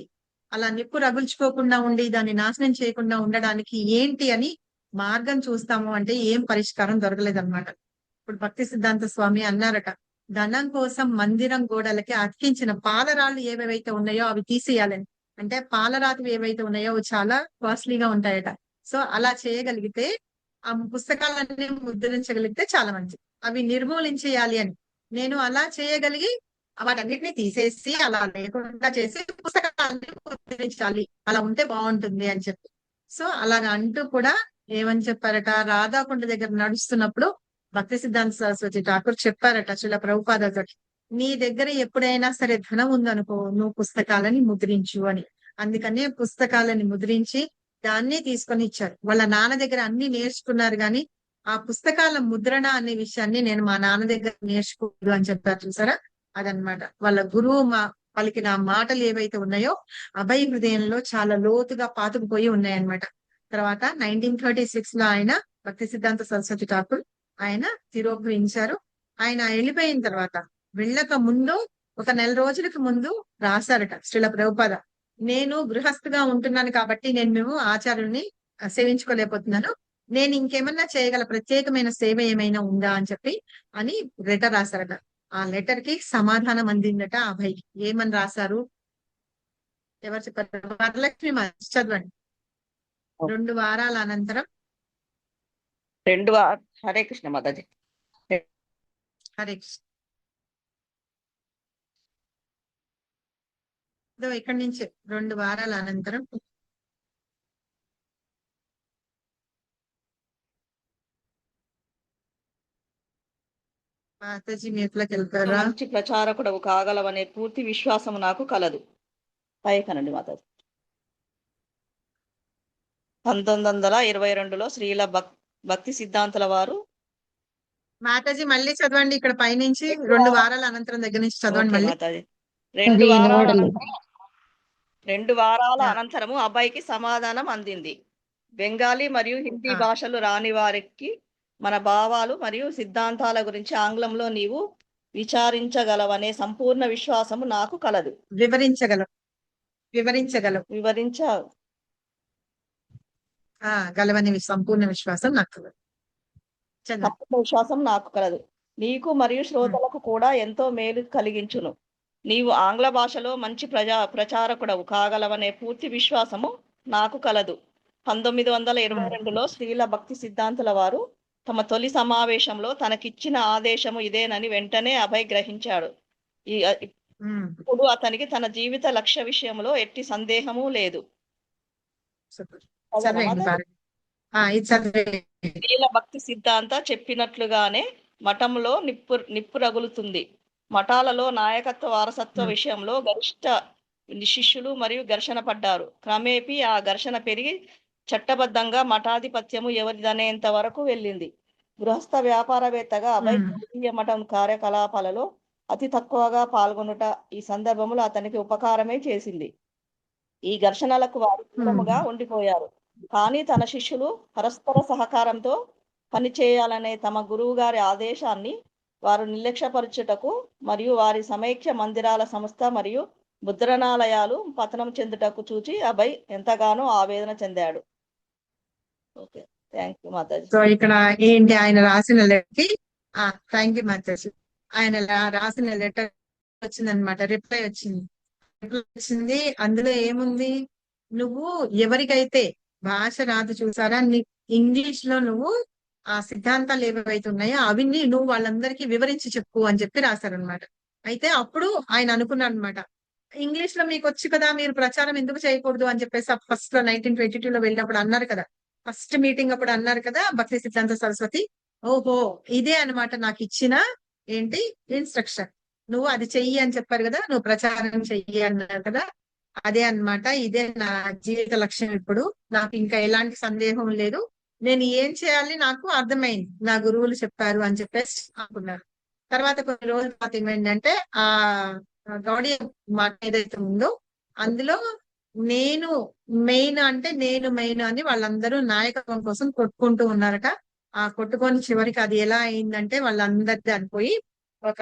అలా నిప్పు రగుల్చుకోకుండా ఉండి దాన్ని నాశనం చేయకుండా ఉండడానికి ఏంటి అని మార్గం చూస్తాము అంటే ఏం పరిష్కారం దొరకలేదన్నమాట. ఇప్పుడు భక్తి సిద్ధాంత స్వామి అన్నారట, ధనం కోసం మందిరం గోడలకి అతికించిన పాలరాళ్ళు ఏవేవైతే ఉన్నాయో అవి తీసేయాలని. అంటే పాలరాతులు ఏవైతే ఉన్నాయో అవి చాలా కాస్ట్లీగా ఉంటాయట. సో అలా చేయగలిగితే ఆ పుస్తకాలన్నీ ముద్రించగలిగితే చాలా మంచిది. అవి నిర్మూలించేయాలి అని నేను అలా చేయగలిగి వాటన్నిటిని తీసేసి అలా లేకుండా చేసి పుస్తకాన్ని ముద్రించాలి, అలా ఉంటే బాగుంటుంది అని చెప్పి. సో అలాగా అంటూ కూడా ఏమని చెప్పారట, రాధాకుండ దగ్గర నడుస్తున్నప్పుడు భక్తి సిద్ధాంత సరస్వతి ఠాకూర్ చెప్పారట శ్రీల ప్రభుపాదతో, నీ దగ్గర ఎప్పుడైనా సరే ధనం ఉందనుకో నువ్వు పుస్తకాలని ముద్రించు అని. అందుకనే పుస్తకాలని ముద్రించి దాన్ని తీసుకొని ఇచ్చారు. వాళ్ళ నాన్న దగ్గర అన్ని నేర్చుకున్నారు కానీ ఆ పుస్తకాల ముద్రణ అనే విషయాన్ని నేను మా నాన్న దగ్గర నేర్చుకోదు అని చెప్పారు చూసారా. అదనమాట వాళ్ళ గురువు పలికిన మాటలు ఏవైతే ఉన్నాయో అభయ హృదయంలో చాలా లోతుగా పాతుకుపోయి ఉన్నాయన్నమాట. తర్వాత 1936 లో ఆయన భక్తి సిద్ధాంత సరస్వతి ఠాకూర్ ఆయన తిరోగమించారు. ఆయన వెళ్ళిపోయిన తర్వాత వెళ్ళక ముందు ఒక నెల రోజులకు ముందు రాశారట శ్రీల ప్రభుపాద, నేను గృహస్థుగా ఉంటున్నాను కాబట్టి మేము ఆచార్యుల్ని సేవించుకోలేకపోతున్నాను, నేను ఇంకేమన్నా చేయగల ప్రత్యేకమైన సేవ ఏమైనా ఉందా అని చెప్పి అని లెటర్ రాశారట. ఆ లెటర్ కి సమాధానం అందిందట అభయ్కి. ఏమని రాశారు ఎవరు చెప్పారు? వరలక్ష్మి చదవండి. 2 వారాల అనంతరం హరే కృష్ణ మాతాజీ. హరే కృష్ణ. ఇక్కడి నుంచి 2 వారాల అనంతరం మాతాజీ మీట్లోకి వెళ్తారా? మంచి ప్రచారకుడవు కాగలవనే పూర్తి విశ్వాసం నాకు కలదు. పైకనండి మాతాజీ. 1922లో శ్రీల భక్తి సిద్ధాంతుల వారు. మాతాజీ మళ్ళీ చదవండి ఇక్కడ పైనుంచి 2 వారాల అనంతరం దగ్గర నుంచి చదవండి మళ్ళీ. మాతాజీ 2 వారాల అనంతరము అబ్బాయికి సమాధానం అందింది. బెంగాలీ మరియు హిందీ భాషలు రాని వారికి మన భావాలు మరియు సిద్ధాంతాల గురించి ఆంగ్లంలో నీవు విచారించగలవనే సంపూర్ణ విశ్వాసము నాకు కలదు. గలవనే సంపూర్ణ విశ్వాసం నాకు కలదు. నీకు మరియు శ్రోతలకు కూడా ఎంతో మేలు కలిగించును. నీవు ఆంగ్ల భాషలో మంచి ప్రచారకుడవు కాగలవనే పూర్తి విశ్వాసము నాకు కలదు. 1922లో శ్రీల భక్తి సిద్ధాంతుల వారు తమ తొలి సమావేశంలో తనకిచ్చిన ఆదేశము ఇదేనని వెంటనే అభయ్ గ్రహించాడు. ఇప్పుడు అతనికి తన జీవిత లక్ష్య విషయంలో ఎట్టి సందేహము లేదు. శ్రీల భక్తి సిద్ధాంత చెప్పినట్లుగానే మఠంలో నిప్పు రగులుతుంది. మఠాలలో నాయకత్వ వారసత్వ విషయంలో గరిష్ట శిష్యులు మరియు ఘర్షణ పడ్డారు. క్రమేపీ ఆ ఘర్షణ పెరిగి చట్టబద్ధంగా మఠాధిపత్యము ఎవరిదనేంత వరకు వెళ్ళింది. గృహస్థ వ్యాపారవేత్తగా అభయ్ మఠం కార్యకలాపాలలో అతి తక్కువగా పాల్గొనుట ఈ సందర్భంలో అతనికి ఉపకారమే చేసింది. ఈ ఘర్షణలకు వారు దూరముగా ఉండిపోయారు. కానీ తన శిష్యులు పరస్పర సహకారంతో పనిచేయాలనే తమ గురువు గారి ఆదేశాన్ని వారు నిర్లక్ష్యపరచుటకు మరియు వారి సమైక్య మందిరాల సంస్థ మరియు ముద్రణాలయాలు పతనం చెందుటకు చూచి అభయ్ ఎంతగానో ఆవేదన చెందాడు. Okay, thank you Mataji. So ఇక్కడ ఏంటి ఆయన రాసిన లెటర్, థ్యాంక్ యూ మాతాజీ. ఆయన రాసిన లెటర్ వచ్చిందనమాట, రిప్లై వచ్చింది. అందులో ఏముంది, నువ్వు ఎవరికైతే భాష రాదు చూసారా, ఇంగ్లీష్ లో నువ్వు ఆ సిద్ధాంతాలు ఏవైతే ఉన్నాయో అవి నువ్వు వాళ్ళందరికీ వివరించి చెప్పు అని చెప్పి రాశారనమాట. అయితే అప్పుడు ఆయన అనుకున్నాడు అనమాట, ఇంగ్లీష్ లో మీకు వచ్చు కదా, మీరు ప్రచారం ఎందుకు చేయకూడదు అని చెప్పేసి ఫస్ట్ లో 1922లో వెళ్ళినప్పుడు అన్నారు కదా, ఫస్ట్ మీటింగ్ అప్పుడు అన్నారు కదా భక్తి సిద్ధాంత సరస్వతి, ఓహో ఇదే అనమాట నాకు ఇచ్చిన ఏంటి ఇన్స్ట్రక్షన్, నువ్వు అది చెయ్యి అని చెప్పారు కదా, నువ్వు ప్రచారం చెయ్యి అన్నారు కదా, అదే అన్నమాట, ఇదే నా జీవిత లక్ష్యం. ఇప్పుడు నాకు ఇంకా ఎలాంటి సందేహం లేదు, నేను ఏం చేయాలి నాకు అర్థమైంది, నా గురువులు చెప్పారు అని చెప్పేసి అనుకున్నారు. తర్వాత కొన్ని రోజుల తర్వాత ఏమైందంటే ఆ గౌడీ మాట ఏదైతే ఉందో అందులో నేను మెయిన్ అని వాళ్ళందరూ నాయకత్వం కోసం కొట్టుకుంటూ ఉన్నారట. ఆ కొట్టుకొని చివరికి అది ఎలా అయిందంటే వాళ్ళందరిది అనిపోయి ఒక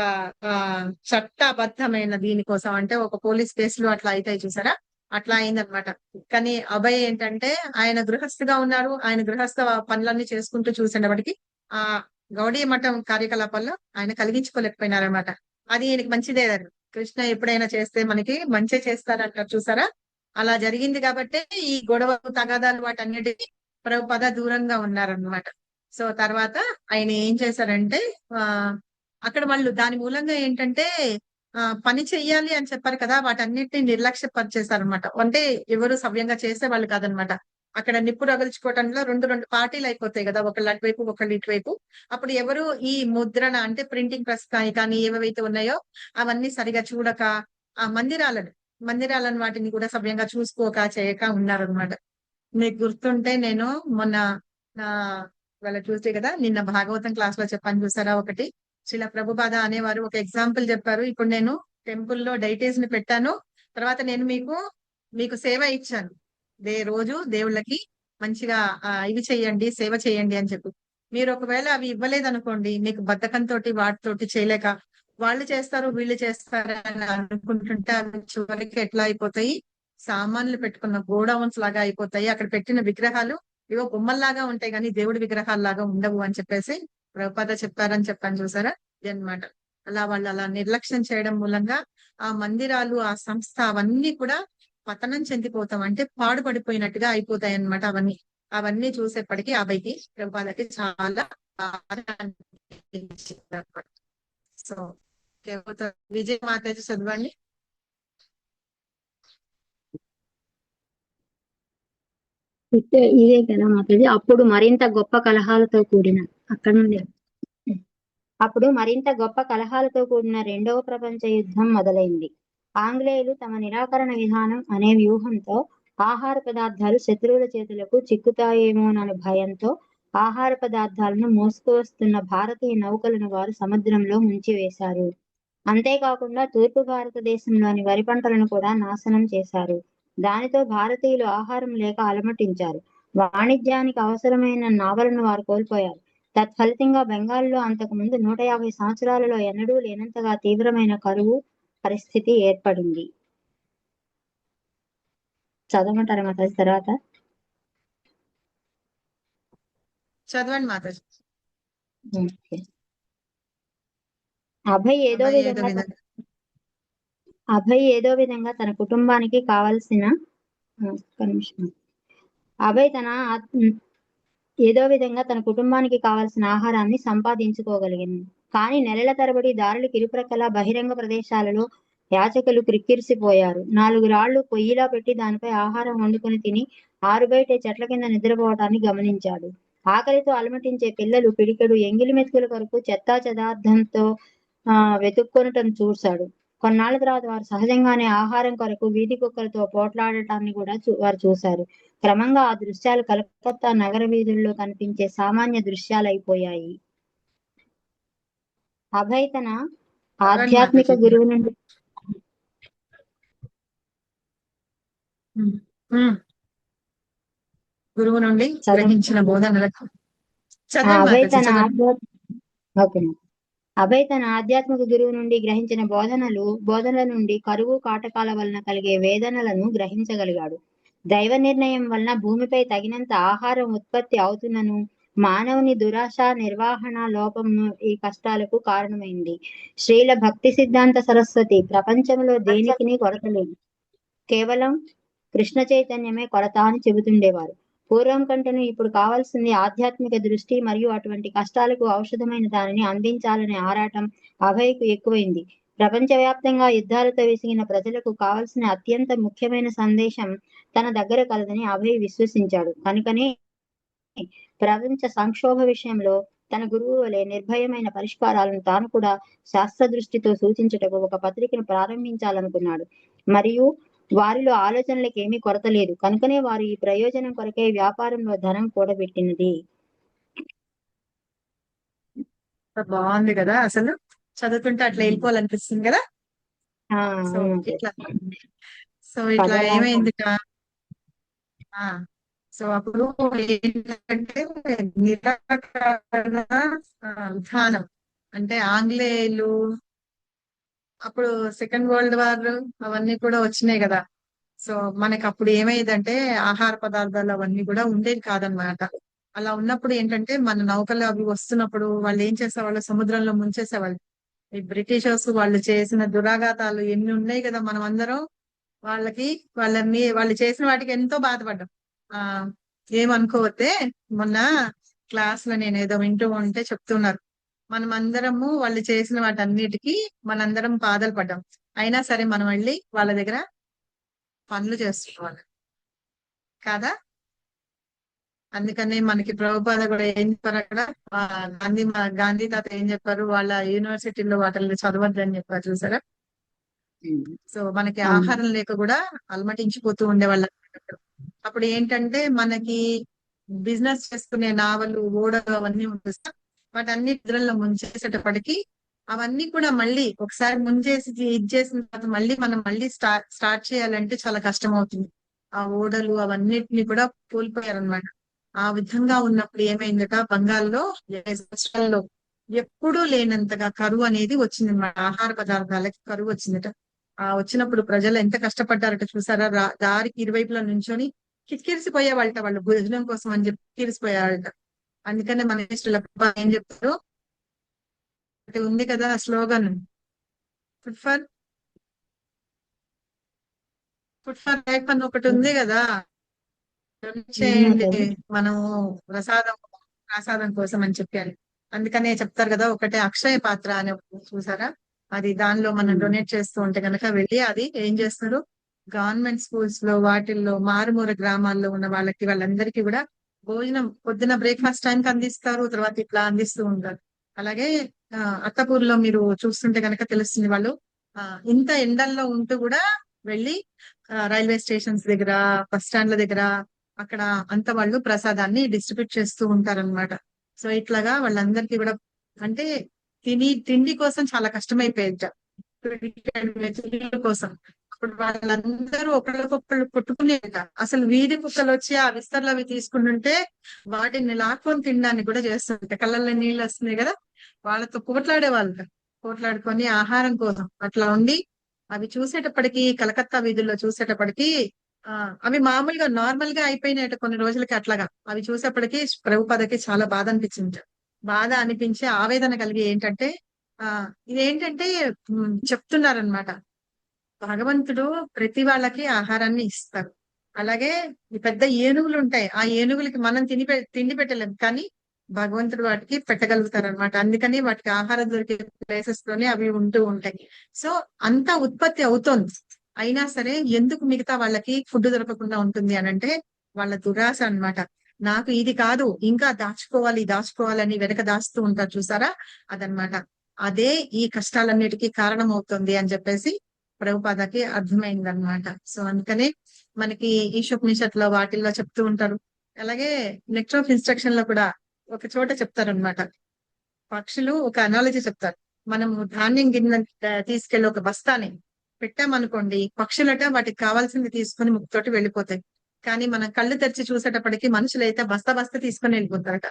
చట్టబద్ధమైన దీనికోసం, అంటే ఒక పోలీస్ కేసులు అట్లా అవుతాయి చూసారా, అట్లా అయిందనమాట. కానీ అభయ్ ఏంటంటే ఆయన గృహస్థిగా ఉన్నారు. ఆయన గృహస్థ పనులన్నీ చేసుకుంటూ చూసినప్పటికీ ఆ గౌడీ మఠం కార్యకలాపాల్లో ఆయన కలిగించుకోలేకపోయినారనమాట. అది ఈయనకి మంచిదే. కృష్ణ ఎప్పుడైనా చేస్తే మనకి మంచి చేస్తారంటారు చూసారా, అలా జరిగింది కాబట్టి ఈ గొడవ తగాదాలు వాటన్నిటికీ ప్రభుపద దూరంగా ఉన్నారనమాట. సో తర్వాత ఆయన ఏం చేశారంటే ఆ అక్కడ వాళ్ళు దాని మూలంగా ఏంటంటే పని చెయ్యాలి అని చెప్పారు కదా, వాటన్నిటిని నిర్లక్ష్య పరిచేశారనమాట. అంటే ఎవరు సవ్యంగా చేసే వాళ్ళు కాదనమాట. అక్కడ నిప్పు రగుల్చుకోవటంలో రెండు రెండు పార్టీలు అయిపోతాయి కదా, ఒకళ్ళు అటువైపు ఒకళ్ళు ఇటువైపు. అప్పుడు ఎవరు ఈ ముద్రణ అంటే ప్రింటింగ్ ప్రెస్ కానీ ఏవైతే ఉన్నాయో అవన్నీ సరిగా చూడక ఆ మందిరాలను వాటిని కూడా సవ్యంగా చూసుకోక చేయక ఉన్నారనమాట. మీకు గుర్తుంటే నేను మొన్న నా వాళ్ళ చూస్తే కదా నిన్న భాగవతం క్లాస్ లో చెప్పాను చూసారా, ఒకటి శిల ప్రభుపాద అనేవారు ఒక ఎగ్జాంపుల్ చెప్పారు. ఇప్పుడు నేను టెంపుల్లో డైటీస్ ని పెట్టాను, తర్వాత నేను మీకు సేవ ఇచ్చాను. రోజు దేవుళ్ళకి మంచిగా ఇవి చెయ్యండి, సేవ చేయండి అని చెప్పి. మీరు ఒకవేళ అవి ఇవ్వలేదనుకోండి, మీకు బద్ధకంతో వాటితోటి చేయలేక వాళ్ళు చేస్తారు వీళ్ళు చేస్తారు అని అనుకుంటుంటే అవి చివరికి ఎట్లా అయిపోతాయి, సామాన్లు పెట్టుకున్న గోడౌన్స్ లాగా అయిపోతాయి. అక్కడ పెట్టిన విగ్రహాలు ఇవో బొమ్మల్లాగా ఉంటాయి కానీ దేవుడి విగ్రహాల్లాగా ఉండవు అని చెప్పేసి ప్రభుపాద చెప్పారని చెప్పాను చూసారా, ఇది అన్నమాట. వాళ్ళు అలా నిర్లక్ష్యం చేయడం మూలంగా ఆ మందిరాలు ఆ సంస్థ అవన్నీ కూడా పతనం చెందిపోతాం, అంటే పాడుపడిపోయినట్టుగా అయిపోతాయి అన్నమాట. అవన్నీ చూసేప్పటికీ అబ్బాయికి ప్రభుపాదకి చాలా బాధ అనిపించింది అన్నమాట. సో విజయ మాతాజీ చదవండి. ఇదే కదా మాతాజీ. అప్పుడు మరింత గొప్ప కలహాలతో కూడిన రెండవ ప్రపంచ యుద్ధం మొదలైంది. ఆంగ్లేయులు తమ నిరాకరణ విధానం అనే వ్యూహంతో ఆహార పదార్థాలు శత్రువుల చేతులకు చిక్కుతాయేమోనన్న భయంతో ఆహార పదార్థాలను మోసుకువస్తున్న భారతీయ నౌకలను వారు సముద్రంలో ముంచివేశారు. అంతేకాకుండా తూర్పు భారతదేశంలోని వరి పంటలను కూడా నాశనం చేశారు. దానితో భారతీయులు ఆహారం లేక అలమటించారు. వాణిజ్యానికి అవసరమైన నావలను వారు కోల్పోయారు. తత్ఫలితంగా బెంగాల్లో అంతకు ముందు 150 సంవత్సరాలలో ఎన్నడూ లేనంతగా తీవ్రమైన కరువు పరిస్థితి ఏర్పడింది. చదవమంటారా మాతాజీ? తర్వాత చదవండి మాతాజీ. అభయ్ ఏదో విధంగా తన కుటుంబానికి కావలసిన ఆహారాన్ని సంపాదించుకోగలిగింది. కానీ నెలల తరబడి దారులకు ఇరుప్రక్కల బహిరంగ ప్రదేశాలలో యాచకులు క్రిక్కిరిసిపోయారు. 4 రాళ్లు పొయ్యిలా పెట్టి దానిపై ఆహారం వండుకొని తిని ఆరుబయటే చెట్ల కింద నిద్రపోవటాన్ని గమనించాడు. ఆకలితో అలమటించే పిల్లలు పిడికెడు ఎంగిలి మెతుకుల కొరకు చెత్తా చెదార్థంతో వెతుక్కొనటం చూశాడు. కొన్నాళ్ల తర్వాత వారు సహజంగానే ఆహారం కొరకు వీధి కుక్కలతో పోట్లాడటాన్ని కూడా వారు చూశారు. క్రమంగా ఆ దృశ్యాలు కలకత్తా నగర వీధుల్లో కనిపించే సామాన్య దృశ్యాలైపోయాయి. అభయ్ తన ఆధ్యాత్మిక గురువు నుండి గ్రహించిన బోధనలకు అభయ్ తన ఆధ్యాత్మిక గురువు నుండి గ్రహించిన బోధనల నుండి కరువు కాటకాల వలన కలిగే వేదనలను గ్రహించగలిగాడు. దైవ నిర్ణయం వలన భూమిపై తగినంత ఆహారం ఉత్పత్తి అవుతున్నను మానవుని దురాశ నిర్వహణ లోపం ఈ కష్టాలకు కారణమైంది. శ్రీల భక్తి సిద్ధాంత సరస్వతి ప్రపంచంలో దేనికిని కొరత లేదు, కేవలం కృష్ణ చైతన్యమే కొరత అని చెబుతుండేవారు. పూర్వం కంటేను ఇప్పుడు కావాల్సింది ఆధ్యాత్మిక దృష్టి మరియు అటువంటి కష్టాలకు ఔషధమైన దానిని అందించాలనే ఆరాటం అభయ్కు ఎక్కువైంది. ప్రపంచవ్యాప్తంగా యుద్ధాలతో విసిగిన ప్రజలకు కావలసిన అత్యంత ముఖ్యమైన సందేశం తన దగ్గర కలదని అభయ్ విశ్వసించాడు. కనుకనే ప్రపంచ సంక్షోభ విషయంలో తన గురువు వలె నిర్భయమైన పరిష్కారాలను తాను కూడా శాస్త్ర దృష్టితో సూచించుటకు ఒక పత్రికను ప్రారంభించాలనుకున్నాడు. మరియు వారిలో ఆలోచనలకు ఏమీ కొరత లేదు. కనుకనే వారు ఈ ప్రయోజనం కొరకే వ్యాపారంలో ధనం కూడబెట్టినది. బాగుంది కదా, అసలు చదువుతుంటే అట్లా వెళ్ళిపోవాలనిపిస్తుంది కదా. సో ఇట్లా ఏమైంది, సో అప్పుడు ఏంటంటే నిరాకరణ విధానం అంటే ఆంగ్లేయులు అప్పుడు సెకండ్ వరల్డ్ వార్ అవన్నీ కూడా వచ్చినాయి కదా. సో మనకి అప్పుడు ఏమైందంటే ఆహార పదార్థాలు అవన్నీ కూడా ఉండేవి కాదనమాట. అలా ఉన్నప్పుడు ఏంటంటే మన నౌకలు అవి వస్తున్నప్పుడు వాళ్ళు ఏం చేసేవాళ్ళు, సముద్రంలో ముంచేసేవాళ్ళు. ఈ బ్రిటిషర్స్ వాళ్ళు చేసిన దురాఘాతాలు ఎన్ని ఉన్నాయి కదా, మనం అందరం వాళ్ళకి వాళ్ళు చేసిన వాటికి ఎంతో బాధపడ్డాం. ఆ ఏమనుకోవద్దే, మొన్న క్లాస్ లో నేను ఏదో వింటూ ఉంటే చెప్తున్నారు, మనం అందరము వాళ్ళు చేసిన వాటన్నిటికీ మనందరం బాధలు పడ్డాం. అయినా సరే మనం వెళ్ళి వాళ్ళ దగ్గర పనులు చేస్తున్నాం కాదా. అందుకని మనకి ప్రభుపాద కూడా ఏం చెప్పారు అక్కడ, గాంధీ తాత ఏం చెప్పారు, వాళ్ళ యూనివర్సిటీలో వాటిని చదవద్దని చెప్పారు చూసారా. సో మనకి ఆహారం లేక కూడా అలమటించిపోతూ ఉండేవాళ్ళం. అప్పుడు ఏంటంటే మనకి బిజినెస్ చేసుకునే నావలు, ఓడలు అవన్నీ ఉంటుంది, వాటన్ని నిద్రల్లో ముంచేసేటప్పటికి అవన్నీ కూడా మళ్ళీ ఒకసారి ముంచేసి ఇది చేసిన తర్వాత మళ్ళీ మనం మళ్ళీ స్టార్ట్ చేయాలంటే చాలా కష్టం అవుతుంది. ఆ ఓడలు అవన్నిటిని కూడా కోల్పోయారనమాట. ఆ విధంగా ఉన్నప్పుడు ఏమైందట, బంగాల్లో 50 సంవత్సరాల్లో ఎప్పుడూ లేనంతగా కరువు అనేది వచ్చిందన్నమాట. ఆహార పదార్థాలకి కరువు వచ్చిందట. వచ్చినప్పుడు ప్రజలు ఎంత కష్టపడ్డారట చూసారా. దారికి ఇరువైపులా నుంచొని కిక్కిరిసిపోయేవాళ్ళట, వాళ్ళు భోజనం కోసం అని చెప్పి కిరిసిపోయారట. అందుకనే మన ఇష్టల ఏం చెప్తారు, ఉంది కదా స్లోగన్, ఫుడ్ ఫర్ లైఫ్ అని ఒకటి ఉంది కదా, చేయండి మనము ప్రసాదం కోసం అని చెప్పారు. అందుకనే చెప్తారు కదా, ఒకటే అక్షయ పాత్ర అనే చూసారా, అది దానిలో మనం డొనేట్ చేస్తూ ఉంటే కనుక వెళ్ళి అది ఏం చేస్తారు, గవర్నమెంట్ స్కూల్స్ లో వాటిల్లో మారుమూల గ్రామాల్లో ఉన్న వాళ్ళందరికీ కూడా భోజనం పొద్దున బ్రేక్ఫాస్ట్ టైంకి అందిస్తారు, తర్వాత ఇట్లా అందిస్తూ ఉంటారు. అలాగే అత్తపూర్లో మీరు చూస్తుంటే కనుక తెలుస్తుంది, వాళ్ళు ఇంత ఎండల్లో ఉంటూ కూడా వెళ్ళి రైల్వే స్టేషన్స్ దగ్గర, బస్ స్టాండ్ల దగ్గర అక్కడ అంత వాళ్ళు ప్రసాదాన్ని డిస్ట్రిబ్యూట్ చేస్తూ ఉంటారన్నమాట. సో ఇట్లాగా వాళ్ళందరికీ కూడా అంటే తిండి కోసం చాలా కష్టమైపోయేట కోసం. అప్పుడు వాళ్ళందరూ ఒకళ్ళకొకళ్ళు కొట్టుకునేట, అసలు వీధి కుక్కలు వచ్చి ఆ విస్తర్లు అవి తీసుకుంటుంటే వాటిని లాక్కొని తినడానికి కూడా చేస్తుంటే కళ్ళల్లో నీళ్ళు వస్తున్నాయి కదా, వాళ్ళతో పోట్లాడుకొని ఆహారం కోసం అట్లా ఉండి అవి చూసేటప్పటికి, కలకత్తా వీధుల్లో చూసేటప్పటికి అవి మామూలుగా నార్మల్ గా అయిపోయినాయట కొన్ని రోజులకి. అట్లాగా అవి చూసేప్పటికి ప్రభుపాదకి చాలా బాధ అనిపించింది. బాధ అనిపించి ఆవేదన కలిగి ఏంటంటే ఇదేంటంటే చెప్తున్నారనమాట, భగవంతుడు ప్రతి వాళ్ళకి ఆహారాన్ని ఇస్తారు. అలాగే ఈ పెద్ద ఏనుగులు ఉంటాయి, ఆ ఏనుగులకి మనం తిండి పెట్టలేం, కానీ భగవంతుడు వాటికి పెట్టగలుగుతారు అనమాట. అందుకని వాటికి ఆహారం దొరికే ప్లేసెస్ లోనే అవి ఉంటూ ఉంటాయి. సో అంతా ఉత్పత్తి అవుతోంది, అయినా సరే ఎందుకు మిగతా వాళ్ళకి ఫుడ్ దొరకకుండా ఉంటుంది అని అంటే వాళ్ళ దురాశ అన్నమాట. నాకు ఇది కాదు ఇంకా దాచుకోవాలని వెనక దాస్తూ ఉంటారు చూసారా, అదనమాట. అదే ఈ కష్టాలన్నిటికీ కారణం అవుతుంది అని చెప్పేసి ప్రభుపాదకి అర్థమైందనమాట. సో అందుకనే మనకి ఈశోపనిషత్తులో వాటిల్లో చెప్తూ ఉంటారు. అలాగే లెక్చర్ ఆఫ్ ఇన్స్ట్రక్షన్ లో కూడా ఒక చోట చెప్తారనమాట, పక్షులు ఒక అనాలజీ చెప్తారు. మనము ధాన్యం గిన్నె తీసుకెళ్లి ఒక బస్తాని పెట్టామనుకోండి, పక్షులట వాటికి కావాల్సింది తీసుకుని ముక్కుతోటి వెళ్ళిపోతాయి. కానీ మనం కళ్ళు తెరిచి చూసేటప్పటికి మనుషులైతే బస్తా తీసుకుని వెళ్ళిపోతారట.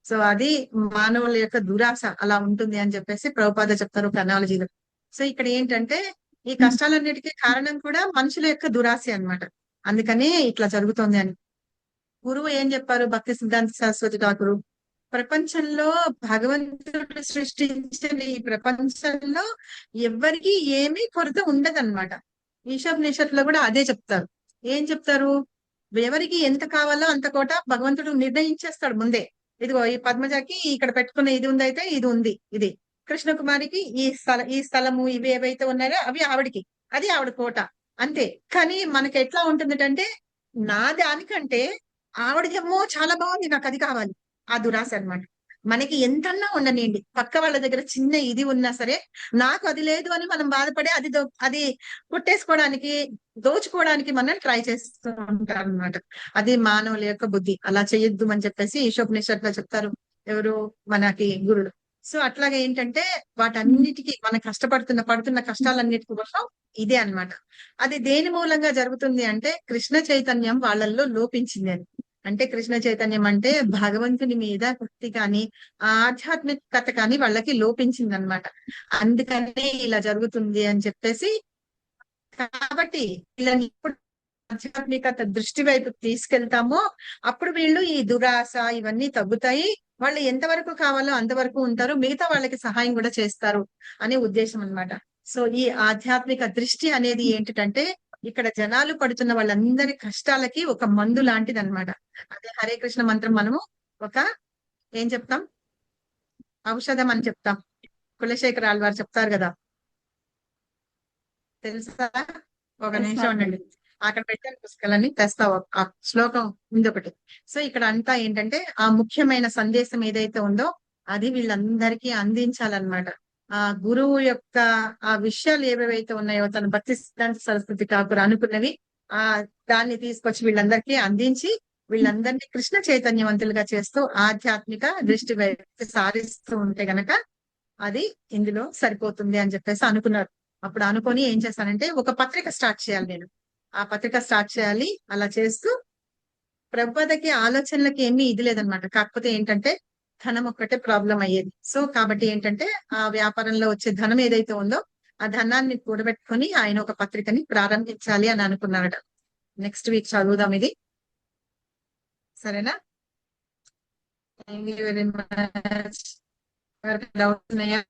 సో అది మానవుల యొక్క దురాశ అలా ఉంటుంది అని చెప్పేసి ప్రభుపాద చెప్తారు ఒక అనాలజీలో. సో ఇక్కడ ఏంటంటే ఈ కష్టాలన్నిటికీ కారణం కూడా మనుషుల యొక్క దురాశ అన్నమాట. అందుకనే ఇట్లా జరుగుతుంది అని గురువు ఏం చెప్పారు, భక్తి సిద్ధాంత సరస్వతి ఠాకూరు, ప్రపంచంలో భగవంతుడు సృష్టించిన ఈ ప్రపంచంలో ఎవ్వరికి ఏమీ కొరత ఉండదన్నమాట. ఈశోపనిషత్తులో కూడా అదే చెప్తారు. ఏం చెప్తారు, ఎవరికి ఎంత కావాలో అంత కోట భగవంతుడు నిర్ణయించేస్తాడు ముందే. ఇదిగో ఈ పద్మజకి ఇక్కడ పెట్టుకున్న ఇది ఉంది, అయితే ఇది ఉంది, ఇది కృష్ణకుమారికి ఈ స్థలము ఇవి ఏవైతే ఉన్నాయో అవి ఆవిడికి, అది ఆవిడ కోట అంతే. కానీ మనకి ఎట్లా ఉంటుందంటే నా దానికంటే ఆవిడదేమో చాలా బాగుంది, నాకు అది కావాలి, ఆ దురాశ అన్నమాట. మనకి ఎంతన్నా ఉండనియండి, పక్క వాళ్ళ దగ్గర చిన్న ఇది ఉన్నా సరే నాకు అది లేదు అని మనం బాధపడి అది కొట్టేసుకోవడానికి, దోచుకోవడానికి మనం ట్రై చేస్తూ ఉంటాం అన్నమాట. అది మానవుల యొక్క బుద్ధి. అలా చేయొద్దు అని చెప్పేసి ఈశోపనిషత్తులో చెప్తారు ఎవరు, మనకి గురుడు. సో అట్లాగే ఏంటంటే వాటన్నిటికీ మనం పడుతున్న కష్టాలన్నిటికీ కోసం ఇదే అన్నమాట. అది దేని మూలంగా జరుగుతుంది అంటే కృష్ణ చైతన్యం వాళ్ళల్లో లోపించింది అని. అంటే కృష్ణ చైతన్యం అంటే భగవంతుని మీద భక్తి కానీ ఆధ్యాత్మికత కానీ వాళ్ళకి లోపించింది అనమాట. అందుకనే ఇలా జరుగుతుంది అని చెప్పేసి, కాబట్టి వీళ్ళని ఇప్పుడు ఆధ్యాత్మికత దృష్టి వైపు తీసుకెళ్తామో అప్పుడు వీళ్ళు ఈ దురాశ ఇవన్నీ తగ్గుతాయి. వాళ్ళు ఎంతవరకు కావాలో అంతవరకు ఉంటారు, మిగతా వాళ్ళకి సహాయం కూడా చేస్తారు అనే ఉద్దేశం అన్నమాట. సో ఈ ఆధ్యాత్మిక దృష్టి అనేది ఏంటంటే ఇక్కడ జనాలు పడుతున్న వాళ్ళందరి కష్టాలకి ఒక మందు లాంటిది అనమాట. అదే హరే కృష్ణ మంత్రం మనము ఒక ఏం చెప్తాం, ఔషధం అని చెప్తాం. కులశేఖర్ ఆళ్వారు చెప్తారు కదా, తెలుసా? ఒక నిమిషం ఉండండి, అక్కడ పెట్టాను పుస్తకాలన్నీ తెస్తా. ఆ శ్లోకం ఉంది ఒకటి. సో ఇక్కడ అంతా ఏంటంటే ఆ ముఖ్యమైన సందేశం ఏదైతే ఉందో అది వీళ్ళందరికీ అందించాలన్నమాట. ఆ గురువు యొక్క ఆ విషయాలు ఏవేవైతే ఉన్నాయో తన భక్తి సిద్ధాంత సరస్వతి ఠాకూర్ అనుకున్నవి ఆ దాన్ని తీసుకొచ్చి వీళ్ళందరికీ అందించి వీళ్ళందరినీ కృష్ణ చైతన్యవంతులుగా చేస్తూ ఆధ్యాత్మిక దృష్టి వైపు సారిస్తూ ఉంటే గనక అది ఇందులో సరిపోతుంది అని చెప్పేసి అనుకున్నారు. అప్పుడు అనుకొని ఏం చేస్తానంటే ఒక పత్రిక స్టార్ట్ చేయాలి, నేను ఆ పత్రిక స్టార్ట్ చేయాలి. అలా చేస్తూ ప్రభుపాదకి ఆలోచనలకి ఏమీ ఇది లేదనమాట. కాకపోతే ఏంటంటే ధనం ఒక్కటే ప్రాబ్లం అయ్యేది. సో కాబట్టి ఏంటంటే ఆ వ్యాపారంలో వచ్చే ధనం ఏదైతే ఉందో ఆ ధనాన్ని కూడబెట్టుకొని ఆయన ఒక పత్రికని ప్రారంభించాలి అని అనుకున్నారట. నెక్స్ట్ వీక్ చదువుదాం ఇది, సరేనా? Thank you very much. Doubts ఉన్నాయా?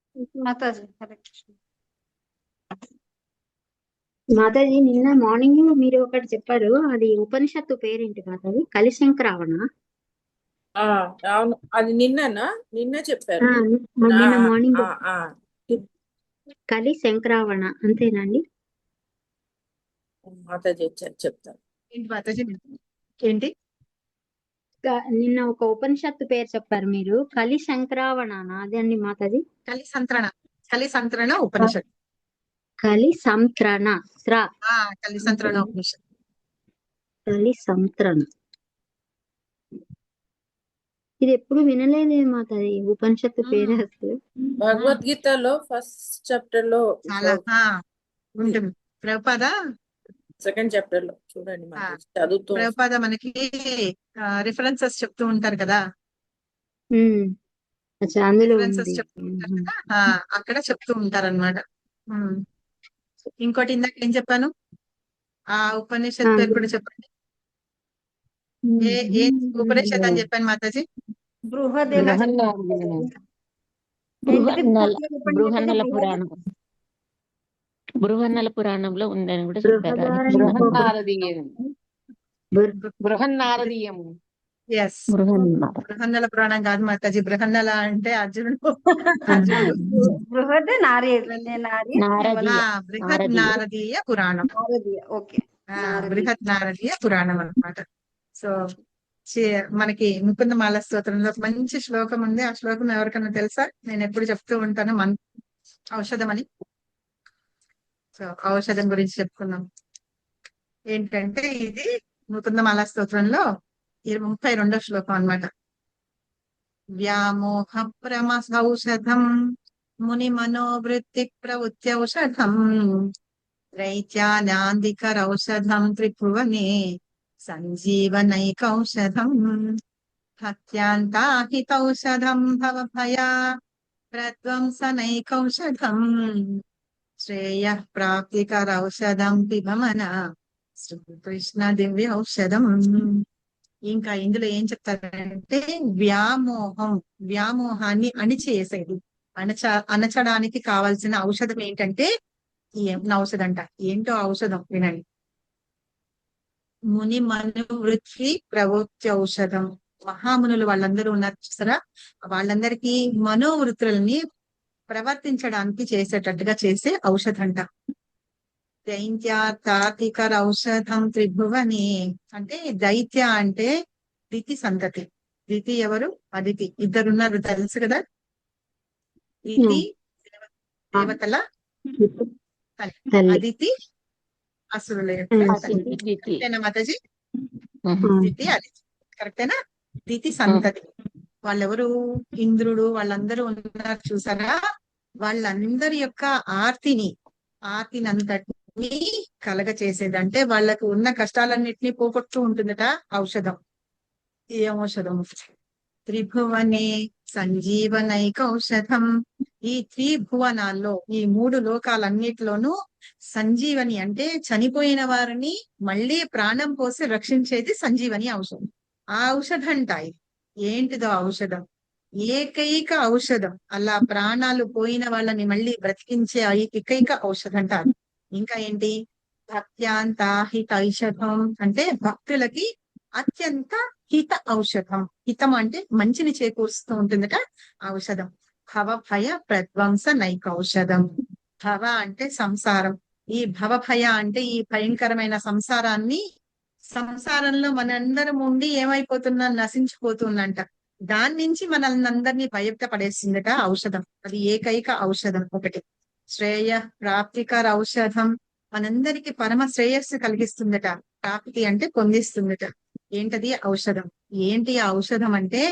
మాతాజీ నిన్న మార్నింగ్ మీరు ఒకటి చెప్పారు, అది ఉపనిషత్తు పేరేంటి మాతాజీ? కలిశంకరావణ? అవును, అది నిన్న చెప్పారు. నిన్న మార్నింగ్ ఆ, ఆ. కలిశంకరావణ అంతేనండి? మాతాజీ చెప్తారు. ఏంటి మాతాజీ ఏంటి? నిన్న ఒక ఉపనిషత్తు పేరు చెప్పారు మీరు, కలిశంకరావణ అదే అండి మాతాజీ? కలిసంత్రణ ఉపనిషత్. కలిసంత్రణ కలిసంత్రణ ఉపనిషత్. కలిసంత్రణ ఇది ఎప్పుడు వినలేదే మాతాజీ, ఉపనిషత్తు పేరు అసలు. భగవద్గీతలో ఫస్ట్ చాప్టర్ లో చాలా ఉంటుంది. ప్రభుపాద సెకండ్ చాప్టర్ లో చూడండి, చదువుతూ ప్రభుపాద మనకి రిఫరెన్సెస్ చెప్తూ ఉంటారు కదా, రిఫరెన్సెస్ చెప్తూ ఉంటారు కదా, అక్కడ చెప్తూ ఉంటారన్నమాట. ఇంకోటి ఇందాక ఏం చెప్పాను, ఆ ఉపనిషత్ పేరు కూడా చెప్పండి. ఏ ఉపనిషత్ అని చెప్పాను మాతాజీ? బృహన్నల పురాణం, బృహన్నల పురాణంలో ఉందని కూడా చెప్పారు. బృహన్నారదీయము. బృహన్నల పురాణం కాదు మాతాజీ, బృహన్నల అంటే అర్జునుడు. బృహద్ బృహత్ నారదీయ పురాణం. బృహత్ నారదీయ పురాణం అన్నమాట. సో మనకి ముకుందమాల స్తోత్రంలో ఒక మంచి శ్లోకం ఉంది. ఆ శ్లోకం ఎవరికైనా తెలుసా? నేను ఎప్పుడు చెప్తూ ఉంటాను ఔషధం అని. సో ఔషధం గురించి చెప్పుకున్నాం. ఏంటంటే ఇది ముకుందమాల స్తోత్రంలో 32వ శ్లోకం అన్నమాట. వ్యామోహ ప్రమసౌషధం ముని మనోవృత్తి ప్రవృత్యౌషధం రైత్యానాందికరౌషధం త్రిభువనే సంజీవనైకౌషధం భక్త్యాంతాహితౌషధం భవభయా ప్రధ్వంసనైకౌషధం శ్రేయ ప్రాప్తికరౌషధం పిబమన శ్రీకృష్ణ దివ్య ఔషధం. ఇంకా ఇందులో ఏం చెప్తారంటే వ్యామోహాన్ని అణిచేసేది, అణచడానికి కావాల్సిన ఔషధం ఏంటంటే ఔషధం అంట. ఏంటో ఔషధం వినండి. ముని మనోవృత్తి ప్రవృత్తి ఔషధం. మహామునులు వాళ్ళందరూ ఉన్నారు చూసారా, వాళ్ళందరికీ మనోవృత్తులని ప్రవర్తించడానికి చేసేటట్టుగా చేసే ఔషధంట. దైత్యార్థికర ఔషధం త్రిభువని అంటే దైత్య అంటే దితి సంతతి. దితి ఎవరు? అదితి. ఇద్దరున్నారు తెలుసు కదా. దితి దేవతల అదితి అసురుల కరెక్టేనా మాతాజీ? దితి అదితి కరెక్టేనా? దితి సంతతి వాళ్ళెవరు? ఇంద్రుడు వాళ్ళందరూ ఉన్నారు చూసారా, వాళ్ళందరి యొక్క ఆర్తిని అంతటిని కలగ చేసేది. అంటే వాళ్ళకు ఉన్న కష్టాలన్నిటినీ పోగొట్టు ఉంటుందట ఔషధం. ఏం ఔషధం? త్రిభువనే సంజీవనైకౌషధం. ఈ త్రిభువనాల్లో, ఈ 3 లోకాలన్నిటిలోనూ సంజీవని అంటే చనిపోయిన వారిని మళ్ళీ ప్రాణం పోసి రక్షించేది సంజీవని ఔషధం. ఆ ఔషధం అంట ఇది. ఏంటిదో ఔషధం? ఏకైక ఔషధం. అలా ప్రాణాలు పోయిన వాళ్ళని మళ్ళీ బ్రతికించే ఏకైక ఔషధం అంట అది. ఇంకా ఏంటి? భక్త్యాంతాహిత ఔషధం అంటే భక్తులకి అత్యంత హిత ఔషధం. హితం అంటే మంచిని చేకూరుస్తూ ఉంటుందట ఔషధం. భవ భయ ప్రధ్వంస నైకౌషధం. భవ అంటే సంసారం. ఈ భవ భయ అంటే ఈ భయంకరమైన సంసారంలో మనందరం ఉండి ఏమైపోతున్నా నశించిపోతుందంట. దాని నుంచి మనల్ని అందరినీ బయటపడేసిందట ఔషధం. అది ఏకైక ఔషధం ఒకటి. శ్రేయ ప్రాప్తికర ఔషధం. మనందరికి పరమ శ్రేయస్సు కలిగిస్తుందట. ప్రాప్తి అంటే పొందిస్తుందట. ఏంటది? ఔషధం. ఏంటి ఆ ఔషధం అంటే?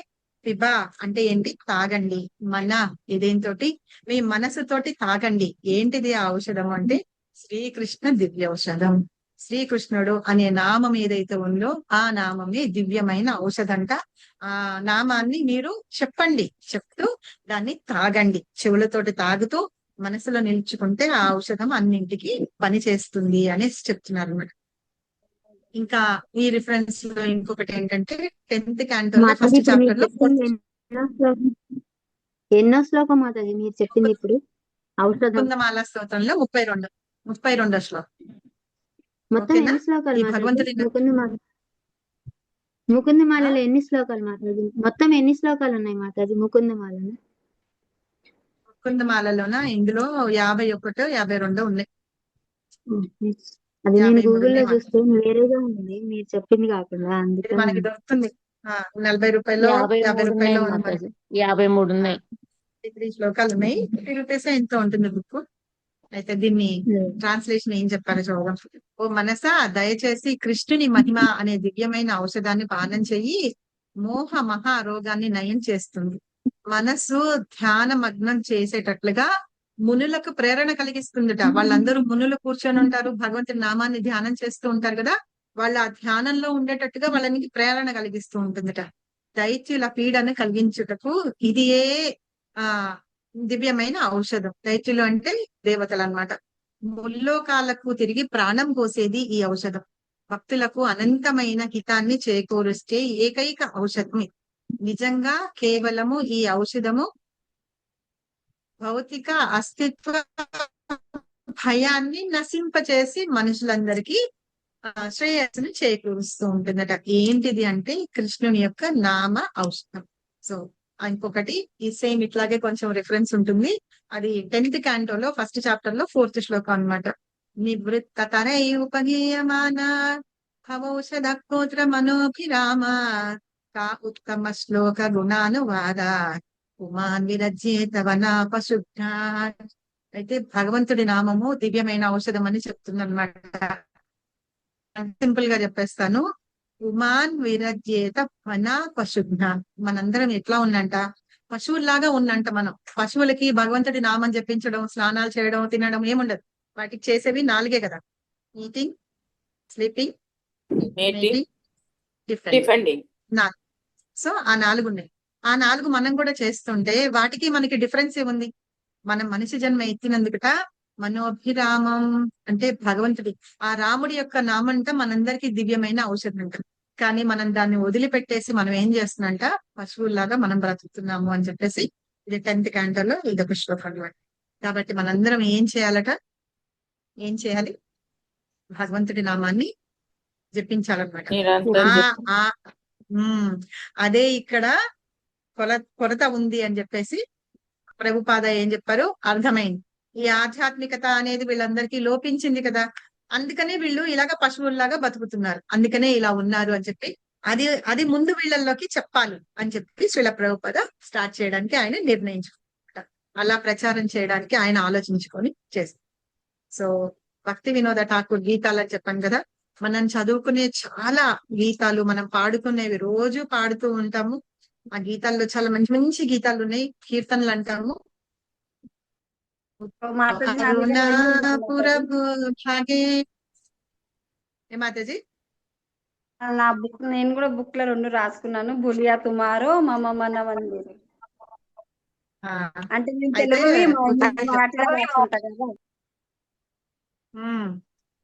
పిబ అంటే ఏంటి? తాగండి. మన ఇదేంతోటి? మీ మనసుతోటి తాగండి. ఏంటిది ఆ ఔషధం అంటే? శ్రీకృష్ణ దివ్య ఔషధం. శ్రీకృష్ణుడు అనే నామం ఏదైతే ఉందో ఆ నామమే దివ్యమైన ఔషధంట. ఆ నామాన్ని మీరు చెప్పండి, చెప్తూ దాన్ని తాగండి. చెవులతోటి తాగుతూ మనసులో నిలుచుకుంటే ఆ ఔషధం అన్నింటికి పని చేస్తుంది అనేసి చెప్తున్నారు అన్నమాట. ఇంకా ఈ రిఫరెన్స్ లో ఇంకొకటి ఏంటంటే 10th క్యాంటోలో మాతాజీ ఫస్ట్ ఇప్పుడు మీరు చాప్టర్ లో చెప్పింది ఎన్నో శ్లోకం మాతాజీ మీరు చెప్పింది ఇప్పుడు? ఔషధం కుందమాల స్తోత్రంలో 32వ శ్లోకం. మొత్తం ఓకేనా? ఎన్ని శ్లోకాలు ఈ మాతాజీ? భగవంతుడి ముకుందమాలలో ఎన్ని శ్లోకాలు మాతాజీ? మొత్తం ఎన్ని శ్లోకాలు ఉన్నాయి మాతాజీ ముకుందమాలలో? కుందమాలలోన ఇందులో 51, 52 ఉన్నాయి. అది నేను 53 గూగుల్లో ఉన్నాయి. చూస్తే వేరేగా ఉంది మీరు చెప్పింది కాకుండా, ఇది అందుకని మనకి దొరుకుతుంది 40 రూపాయలు, 50 53 ఉన్నాయి రూపాయలు మాతాజీ. 53 ఉన్నాయి. 3 శ్లోకాలు ఉన్నాయి. 50 రూపీస్ ఎంతో ఉంటుంది బుక్. అయితే దీన్ని ట్రాన్స్లేషన్ ఏం చెప్పారో చూద్దాం. ఓ మనసా, దయచేసి కృష్ణుని మహిమ అనే దివ్యమైన ఔషధాన్ని పానం చెయ్యి. మోహ మహా రోగాన్ని నయం చేస్తుంది. మనస్సు ధ్యాన మగ్నం చేసేటట్లుగా మునులకు ప్రేరణ కలిగిస్తుందట. వాళ్ళందరూ మునులు కూర్చొని ఉంటారు, భగవంతుడి నామాన్ని ధ్యానం చేస్తూ ఉంటారు కదా. వాళ్ళ ఆ ధ్యానంలో ఉండేటట్టుగా వాళ్ళని ప్రేరణ కలిగిస్తూ ఉంటుందట. దైత్యుల పీడను కలిగించుటకు ఇది ఆ దివ్యమైన ఔషధం. దైత్యులు అంటే దేవతలు అన్నమాట. ముల్లోకాలకు తిరిగి ప్రాణం పోసేది ఈ ఔషధం. భక్తులకు అనంతమైన హితాన్ని చేకూరుస్తే ఏకైక ఔషధం ఇది. నిజంగా కేవలము ఈ ఔషధము భౌతిక అస్తిత్వ భయాన్ని నశింపచేసి మనుషులందరికీ శ్రేయస్సును చేకూరుస్తూ ఉంటుందట. ఏంటిది అంటే కృష్ణుని యొక్క నామ ఔషధం. సో ఇంకొకటి ఈ సేమ్ ఇట్లాగే కొంచెం రిఫరెన్స్ ఉంటుంది. అది 10th క్యాంటోలో ఫస్ట్ చాప్టర్ లో 4th శ్లోకం అన్నమాట. నివృత్త తనై ఉపగీయమాన భవౌషధ గోత్ర మనోభిరామ కా ఉత్తమ శ్లోక గుణానువాద ఉమాన్ విరజ్యేత వనాపశుద్ధ. అయితే భగవంతుడి నామము దివ్యమైన ఔషధం అని చెప్తుందన్నమాట. సింపుల్ గా చెప్పేస్తాను. ఉమాన్ విరజ్యేత వనా పశుఘ్న. మనందరం ఎట్లా ఉన్నంట? పశువుల్లాగా ఉన్నంట మనం. పశువులకి భగవంతుడి నామం జపించడం, స్నానాలు చేయడం, తినడం ఏముండదు. వాటికి చేసేవి 4 కదా. Eating, sleeping, mating, defending. So ఆ 4 ఉన్నాయి. ఆ 4 మనం కూడా చేస్తుంటే వాటికి మనకి డిఫరెన్స్ ఏముంది? మనం మనిషి జన్మ ఎత్తినందుకట మనోభిరామం అంటే భగవంతుడి ఆ రాముడి యొక్క నామంట మనందరికీ దివ్యమైన ఔషధం అంట. కానీ మనం దాన్ని వదిలిపెట్టేసి మనం ఏం చేస్తున్నాంట? పశువుల్లాగా మనం బ్రతుకుతున్నాము అని చెప్పేసి ఇది 10th క్యాంటోలో ఇదొక శ్లోకం. కాబట్టి మనందరం ఏం చేయాలట? ఏం చేయాలి? భగవంతుడి నామాన్ని జపించాలన్నమాట. అదే ఇక్కడ కొరత ఉంది అని చెప్పేసి ప్రభుపాద ఏం చెప్పారు? అర్థమైంది. ఈ ఆధ్యాత్మికత అనేది వీళ్ళందరికీ లోపించింది కదా. అందుకనే వీళ్ళు ఇలాగ పశువుల్లాగా బతుకుతున్నారు, అందుకనే ఇలా ఉన్నారు అని చెప్పి అది ముందు వీళ్ళల్లోకి చెప్పాలి అని చెప్పి శ్రీల ప్రభుపాద స్టార్ట్ చేయడానికి ఆయన నిర్ణయించుకుంటారు. అలా ప్రచారం చేయడానికి ఆయన ఆలోచించుకొని చేస్తారు. సో భక్తి వినోద ఠాకూర్ గీతాలు అని చెప్పాను కదా. మనం చదువుకునే చాలా గీతాలు, మనం పాడుకునేవి రోజు పాడుతూ ఉంటాము. ఆ గీతాల్లో చాలా మంచి మంచి గీతాలు ఉన్నాయి. కీర్తనలు అంటాము. మాతాజీ నా బుక్ నేను కూడా బుక్ లో 2 రాసుకున్నాను. బులియా తుమారో మమ మన మందిర్. ఆ, అంటే నేను అయితే తెలుగువి ఉదయం మాటగా రాసుకుంటా కదా.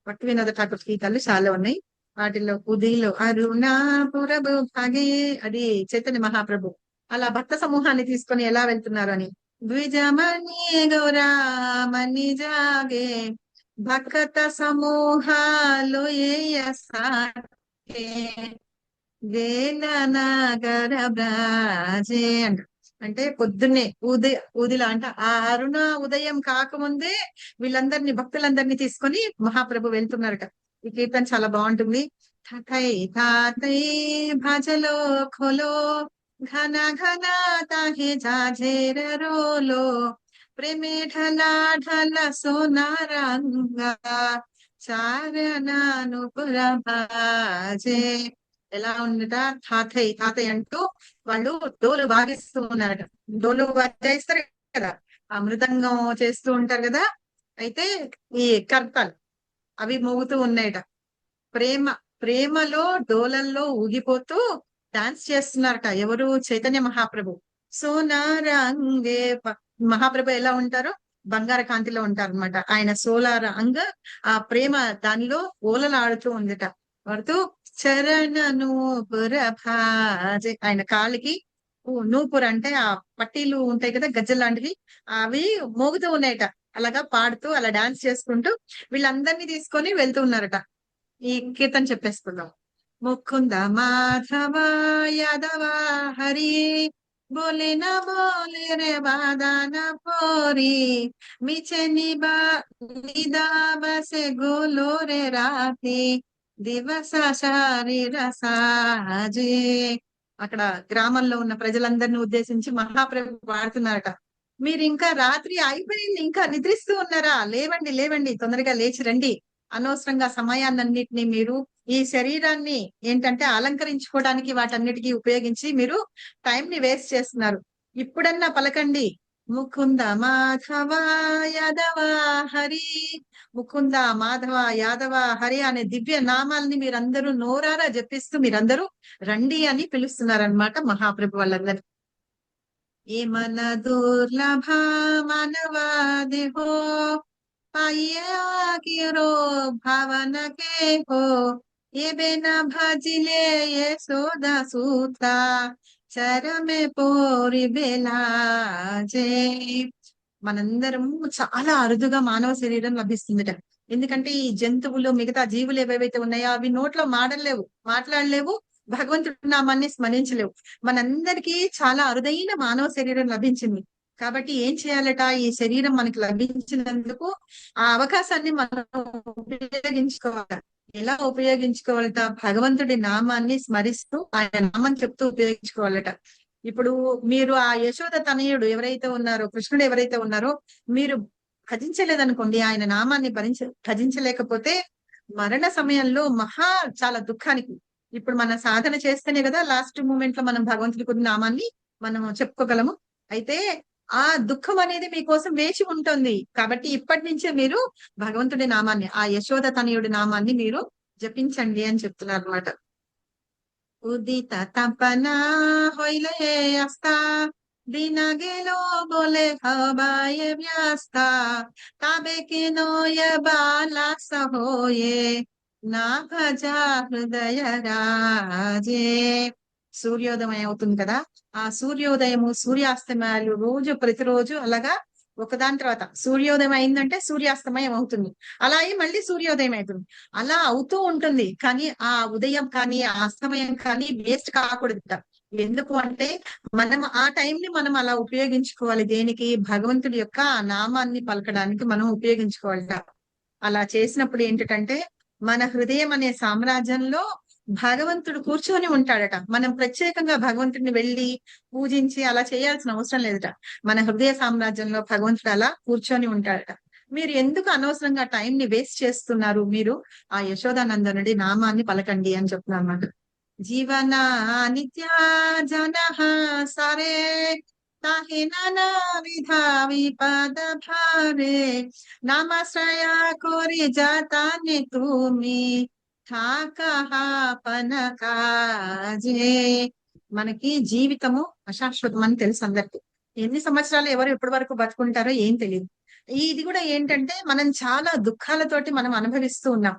భక్తి వినోద ఠాకూర్ గీతాలు చాలా ఉన్నాయి. వాటిల్లో ఉదయలో అరుణాపురభు భాగే అది చైతన్య మహాప్రభు అలా భక్త సమూహాన్ని తీసుకొని ఎలా వెళ్తున్నారు అని. ద్విజమణి గౌరామణి జాగే భక్త సమూహాలు వేలనగర బ్రాజే అంట. అంటే పొద్దున్నే ఊదిలా అంట ఆ ఉదయం కాకముందే వీళ్ళందరినీ భక్తులందరినీ తీసుకొని మహాప్రభు వెళ్తున్నారట. ఈ కీర్తన చాలా బాగుంటుంది. థై థాతై భజలో ఖోలో ఘన ఘన తాహే జాజేర రోలో ప్రేమే ఢలా ఢల సోనారంగా చారణాను పురభాజే. ఎలా ఉందట, తాతయ్య తాతయ్య అంటూ వాళ్ళు డోలు వాగిస్తూ ఉన్నారట. డోలు వాయిస్తారు కదా, అమృతంగం చేస్తూ ఉంటారు కదా. అయితే ఈ కర్తలు అవి మోగుతూ ఉన్నాయట. ప్రేమలో డోలల్లో ఊగిపోతూ డాన్స్ చేస్తున్నారట. ఎవరు? చైతన్య మహాప్రభు. సోనారంగే మహాప్రభు ఎలా ఉంటారు? బంగార కాంతిలో ఉంటారు అనమాట. ఆయన సోలార్ అంగ్ ఆ ప్రేమ దానిలో ఓలలాడుతూ ఉందట. పడుతూ చరణ నూపుర భాజే ఆయన కాళ్ళకి నూపుర అంటే ఆ పట్టీలు ఉంటాయి కదా, గజ్జలు లాంటివి, అవి మోగుతూ ఉన్నాయట. అలాగా పాడుతూ అలా డాన్స్ చేసుకుంటూ వీళ్ళందరినీ తీసుకొని వెళ్తూ ఉన్నారట. ఈ కీర్తన చెప్పేసుకుందాం. ముకుంద మాధవ యాదవ హరి బోలే నా బోలే రే వాదాన పోరి మిచే నిదాబసే గోలో రే రాతి దివస శారీర సాజే. అక్కడ గ్రామంలో ఉన్న ప్రజలందరినీ ఉద్దేశించి మహాప్రభు పాడుతున్నారట. మీరు ఇంకా రాత్రి అయిపోయింది, ఇంకా నిద్రిస్తూ ఉన్నారా? లేవండి లేవండి, తొందరగా లేచి రండి. అనవసరంగా సమయాన్నన్నిటినీ మీరు ఈ శరీరాన్ని ఏంటంటే అలంకరించుకోవడానికి వాటన్నిటికీ ఉపయోగించి మీరు టైం ని వేస్ట్ చేస్తున్నారు. ఇప్పుడన్నా పలకండి, ముకుంద మాధవ యాదవ హరి. ముకుంద మాధవ యాదవ హరి అనే దివ్య నామాల్ని మీరందరూ నోరారా జపిస్తూ మీరందరూ రండి అని పిలుస్తున్నారనమాట మహాప్రభు వాళ్ళందరూ. ఏ మన దుర్లభ మానవాది హో పాయిరో భావన కే హో ఏ బేనా భజిలే ఏ సోదా సూత చరమే పోరి బెలాజే. మనందరం చాలా అరుదుగా మానవ శరీరం లభిస్తుందట. ఎందుకంటే ఈ జంతువులు మిగతా జీవులు ఏవేవైతే ఉన్నాయో అవి నోట్లో మాట్లాడలేవు, భగవంతుడి నామాన్ని స్మరించలేవు. మనందరికీ చాలా అరుదైన మానవ శరీరం లభించింది. కాబట్టి ఏం చేయాలట, ఈ శరీరం మనకి లభించినందుకు ఆ అవకాశాన్ని మనం ఉపయోగించుకోవాలి. ఎలా ఉపయోగించుకోవాలట? భగవంతుడి నామాన్ని స్మరిస్తూ ఆయన నామం చెప్తూ ఉపయోగించుకోవాలట. ఇప్పుడు మీరు ఆ యశోద తనయుడు ఎవరైతే ఉన్నారో, కృష్ణుడు ఎవరైతే ఉన్నారో, మీరు భజించలేదనుకోండి, ఆయన నామాన్ని భజించలేకపోతే మరణ సమయంలో చాలా దుఃఖానికి. ఇప్పుడు మన సాధన చేస్తేనే కదా లాస్ట్ మూమెంట్ లో మనం భగవంతుడి నామాన్ని మనం చెప్పుకోగలము. అయితే ఆ దుఃఖం అనేది మీకోసం వేచి ఉంటుంది. కాబట్టి ఇప్పటి నుంచే మీరు భగవంతుడి నామాన్ని, ఆ యశోద తనయుడి నామాన్ని మీరు జపించండి అని చెప్తున్నారు అనమాట. ఉదిత తపన হইলে আস্থা দিনা গেল বলে হবায় ব্যস্তা তবে কেন বালাস হয়ে నా భజా హృదయ రాజే. సూర్యోదయం అవుతుంది కదా, ఆ సూర్యోదయము సూర్యాస్తమయాలు ప్రతిరోజు అలాగా ఒకదాని తర్వాత సూర్యోదయం అయిందంటే సూర్యాస్తమయం అవుతుంది. అలా అయి మళ్ళీ సూర్యోదయం అవుతుంది. అలా అవుతూ ఉంటుంది. కానీ ఆ ఉదయం కానీ ఆ అస్తమయం కానీ వేస్ట్ కాకూడదు. ఎందుకు అంటే మనం ఆ టైంని మనం అలా ఉపయోగించుకోవాలి. దేనికి? భగవంతుడి యొక్క ఆ నామాన్ని పలకడానికి మనం ఉపయోగించుకోవాలట. అలా చేసినప్పుడు ఏంటంటే మన హృదయం అనే సామ్రాజ్యంలో భగవంతుడు కూర్చొని ఉంటాడట. మనం ప్రత్యేకంగా భగవంతుడిని వెళ్ళి పూజించి అలా చేయాల్సిన అవసరం లేదట. మన హృదయ సామ్రాజ్యంలో భగవంతుడు అలా కూర్చొని ఉంటాడట. మీరు ఎందుకు అనవసరంగా టైం ని వేస్ట్ చేస్తున్నారు? మీరు ఆ యశోదానందనుడి నామాన్ని పలకండి అని చెప్తున్నారు అన్నమాట. జీవన నిత్య జన సరే তাহে নানাবিধ বিপদ ভারে নামাশ্রয়া করে যাতানে তুমি కాజే. మనకి జీవితము అశాశ్వతం అని తెలుసు అందరికి. ఎన్ని సంవత్సరాలు ఎవరు ఎప్పటి వరకు బతుకుంటారో ఏం తెలియదు. ఇది కూడా ఏంటంటే మనం చాలా దుఃఖాలతోటి మనం అనుభవిస్తూ ఉన్నాం.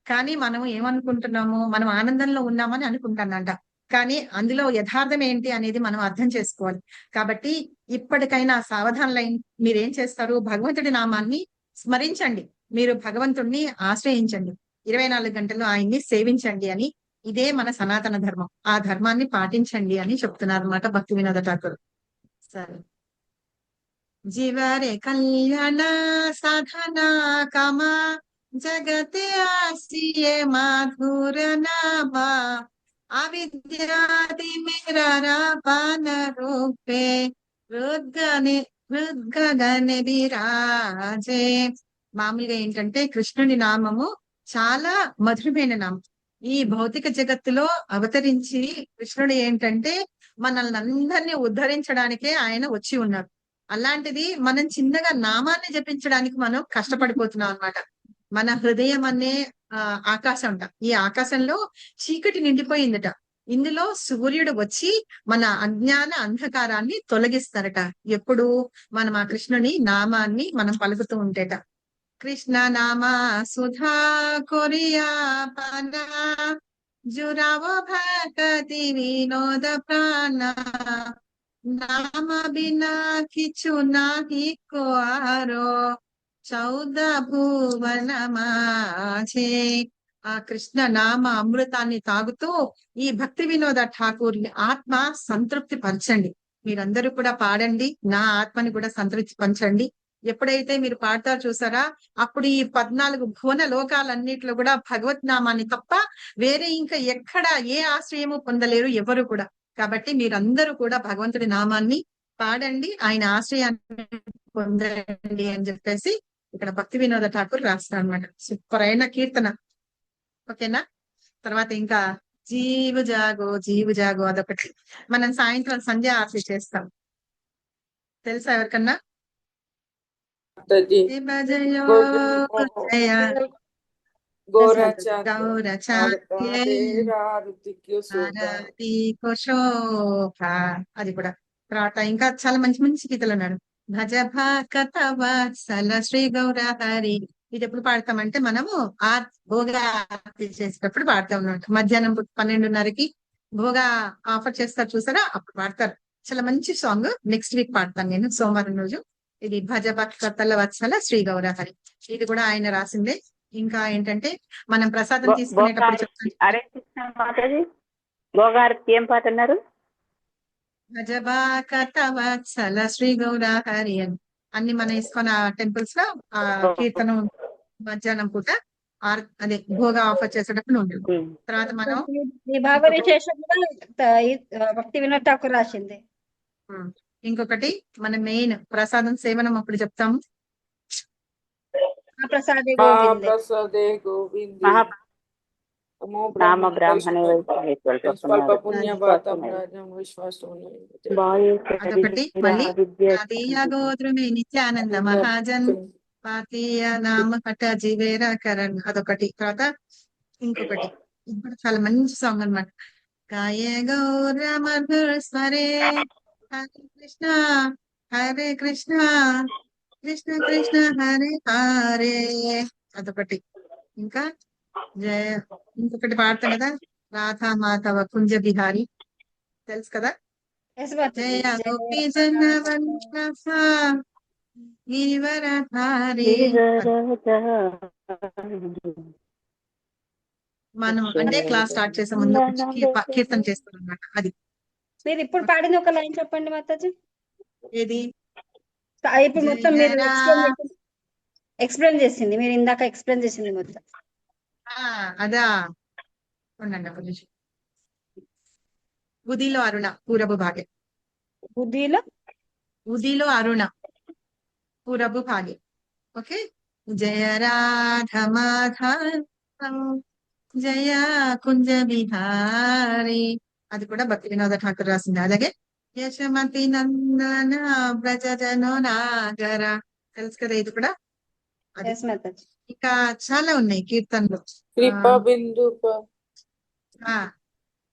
కానీ మనం ఏమనుకుంటున్నాము, మనం ఆనందంలో ఉన్నామని అనుకుంటానంట. కానీ అందులో యథార్థం ఏంటి అనేది మనం అర్థం చేసుకోవాలి. కాబట్టి ఇప్పటికైనా సావధానులై మీరేం చేస్తారు, భగవంతుడి నామాన్ని స్మరించండి, మీరు భగవంతుడిని ఆశ్రయించండి, 24 గంటలు ఆయన్ని సేవించండి అని. ఇదే మన సనాతన ధర్మం. ఆ ధర్మాన్ని పాటించండి అని చెప్తున్నారు అన్నమాట భక్తి వినోద ఠాకూర్. సరే. జీవరే కళ్యాణ సాధన కామా జగతే ఆసియే మాధుర నామా అవిద్యాది మిరరాపాన రూపే హృద్గగనే విరాజే. మామూలుగా ఏంటంటే కృష్ణుని నామము చాలా మధురమైన నామం. ఈ భౌతిక జగత్తులో అవతరించి కృష్ణుడు ఏంటంటే మనల్ని అందరినీ ఉద్ధరించడానికే ఆయన వచ్చి ఉన్నారు. అలాంటిది మనం చిన్నగా నామాన్ని జపించడానికి మనం కష్టపడిపోతున్నాం అన్నమాట. మన హృదయం అనే ఆకాశం అంట. ఈ ఆకాశంలో చీకటి నిండిపోయిందట. ఇందులో సూర్యుడు వచ్చి మన అజ్ఞాన అంధకారాన్ని తొలగిస్తారట ఎప్పుడు మనం ఆ కృష్ణుని నామాన్ని మనం పలుకుతూ ఉంటేట. కృష్ణ నామా సుధా కొరియా పనా జురావ భక్తి వినోద ప్రాణ నామ బినా కిచు నాహి కోఆరో 14 భువన మాఝే. ఆ కృష్ణ నామ అమృతాన్ని తాగుతూ ఈ భక్తి వినోద ఠాకూర్ ఆత్మ సంతృప్తి పంచండి. మీరందరూ కూడా పాడండి, నా ఆత్మని కూడా సంతృప్తి పంచండి. ఎప్పుడైతే మీరు పాడతారు చూసారా, అప్పుడు ఈ 14 భువన లోకాలన్నిట్లో కూడా భగవత్ నామాన్ని తప్ప వేరే ఇంకా ఎక్కడ ఏ ఆశ్రయము పొందలేరు ఎవరు కూడా. కాబట్టి మీరందరూ కూడా భగవంతుడి నామాన్ని పాడండి, ఆయన ఆశ్రయాన్ని పొందండి అని చెప్పేసి ఇక్కడ భక్తి వినోద ఠాకూర్ రాస్తారు అనమాట. సూపర్ అయిన కీర్తన. ఓకేనా. తర్వాత ఇంకా జీవు జాగో అదొకటి. మనం సాయంత్రం సంధ్య ఆరతి చేస్తాం, తెలుసా ఎవరికన్నా? అది కూడా. తర్వాత ఇంకా చాలా మంచి మంచి గీతలు ఉన్నాడు. భజ భాకత వత్సల శ్రీ గౌరహరి. ఇది ఎప్పుడు పాడతామంటే మనము భోగా చేసేటప్పుడు పాడతాం అన్నమాట. మధ్యాహ్నం 12:30కి భోగా ఆఫర్ చేస్తారు చూసారా, అప్పుడు పాడతారు. చాలా మంచి సాంగ్. నెక్స్ట్ వీక్ పాడతాను నేను, సోమవారం రోజు. ఇది భజ భక్తల వత్సల శ్రీ గౌరహరి. ఇది కూడా ఆయన రాసిందే. ఇంకా ఏంటంటే మనం ప్రసాదం తీసుకునేటప్పుడు ఏం పాట అన్నారు? భజ భక్త వత్సల శ్రీ గౌరహరి అని అన్ని మన ఇస్కాన్ టెంపుల్స్ లో ఆ కీర్తనం మధ్యాహ్నం పూట అదే భోగా ఆఫర్ చేసేటప్పుడు ఉంటుంది. తర్వాత మనం భక్తి వినోద్ ఠాకూర్ రాసింది. ఇంకొకటి మన మెయిన్ ప్రసాదం సేవనం అప్పుడు చెప్తాము. అదొకటి. మళ్ళీ గోత్రమే నిత్యానంద మహాజన్ పాతీయ నామ కట జీవేర కరణ్ అదొకటి. తర్వాత ఇంకొకటి చాలా మంచి సాంగ్ అన్నమాట. గాయ గౌర మధుర స్మరే హరే కృష్ణ కృష్ణ కృష్ణ హరే హరే అదొకటి. ఇంకా ఇంకొకటి పాడతాం కదా, రాధా మాధవ కుంజ బిహారీ, తెలుసు కదా. జయ గోపీ జన మనం అంటే క్లాస్ స్టార్ట్ చేసే ముందు కీర్తన చేస్తాం అన్నమాట. అది మీరు ఇప్పుడు పాడింది ఒక లైన్ చెప్పండి మాతాజీ. ఏది? ఇప్పుడు మొత్తం మీరు ఎక్స్ప్లెయిన్ చేసింది, మీరు ఇందాక ఎక్స్ప్లెయిన్ చేసింది మొత్తం. అదా ఉండండి ఒక నిమిషం. ఉదిలో అరుణ పూరబు భాగ్య. ఉదిలో అరుణ పూరబు భాగ్య. ఓకే. జయ రాధ మాధవ జయ కుంజ బిహారీ, అది కూడా భక్తి వినోద ఠాకూర్ రాసింది. అలాగే యశమతి నందన బ్రజ జనో నాగర, తెలుసు కదా ఇది కూడా. అది ఎస్ మాతాజీ. ఇంకా చాలా ఉన్నాయి కీర్తనలు. కృపా బిందు ఆ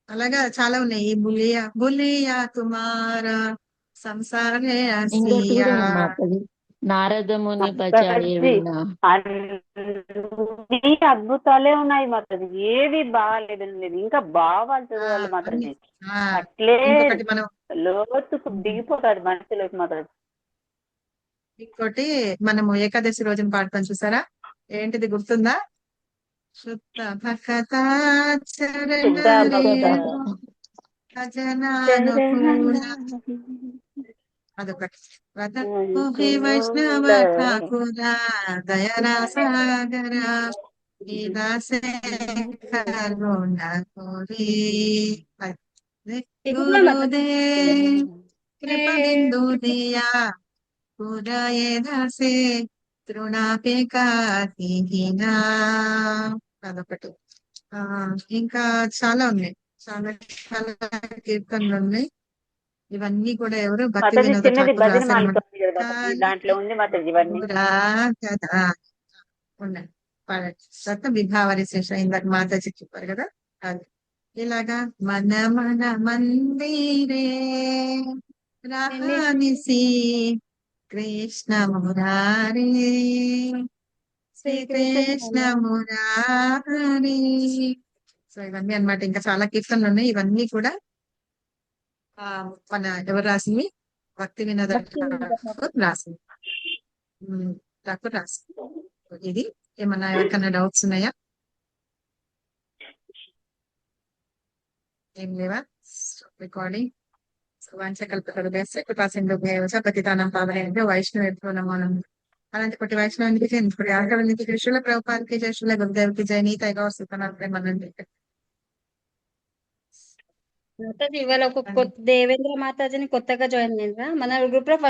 అలాగా చాలా ఉన్నాయి. ఈ బులియా బులియా తుమారా సంసారే ఇంకోటి అసియా. కూడా ఉంది మాతది, నారదముని బజాయే మాతాజీ వీణ. అన్ని అద్భుతాలే ఉన్నాయి మాతాజీ, ఏవి బాగాలేదని లేదు. ఇంకా భావాలు చదవాలి మాతాజీ, ఆ, అట్లే ఇంకొకటి మనం లోతుకు దిగిపోతాడు మనసులోకి మాతాజీ. ఇంకోటి మనము ఏకాదశి రోజున పాడతాం చూసారా, ఏంటిది గుర్తుందా? శుద్ధ భక్త చరణ శుద్ధ రేణు భజనానుకూల. అదొకటి. ఓహే వైష్ణవ ఠాకుర దయరా సాగర కరుణ కోరి. గురుదేవ్ కృప బిందు దియా పురాయే దాసే తృణాపేకాతిహీనా. అదొకటి. ఇంకా చాలా ఉన్నాయి, చాలా చాలా కీర్తనలు ఉన్నాయి. ఇవన్నీ కూడా ఎవరు భక్తి మాతాజీ వినోద చిన్నది ఠాకూర్ భజన రాశారన్నమాట. మాలిక ఉంది కదా మాతాజీ, దాంట్లో ఉంది మాతాజీ ఇవన్నీ. ఉన్నాయి తర్వాత విభావరి శేష ఇందాక మాతాజీ చెప్పారు కదా, అది ఇలాగా మన మన మందిరే రానిసి కృష్ణ మురారి శ్రీకృష్ణ మురారి. సో ఇవన్నీ అన్నమాట. ఇంకా చాలా కీర్తనలు ఉన్నాయి. ఇవన్నీ కూడా మన ఎవరు రాసింది? భక్తి వినోద ఠాకూర్ రాసింది. ఠాకూర్ రాసింది. ఇది ఏమన్నా ఎవరికన్నా డౌట్స్ ఉన్నాయా? ఏం లేవా? రికార్డింగ్. వాంఛకల్పతరుభ్యశ్చ కృపాసింధుభ్యైవ చ పతితానాం పావనేభ్యో వైష్ణవేభ్యో నమో నమః. అలాంటి కొట్టి వైష్ణవానికి జై, ఇప్పుడు ఆకరణికి కృష్ణుల ప్రభుపాదికి జై, శ్రీల గురుదేవుకి జై, నీత గౌర సుతనాథ్ ప్రేమానందకి. మాతాజీ ఇవాళ ఒక దేవేంద్ర మాతాజీని కొత్తగా జాయిన్ అయినరా మన గ్రూప్ లో?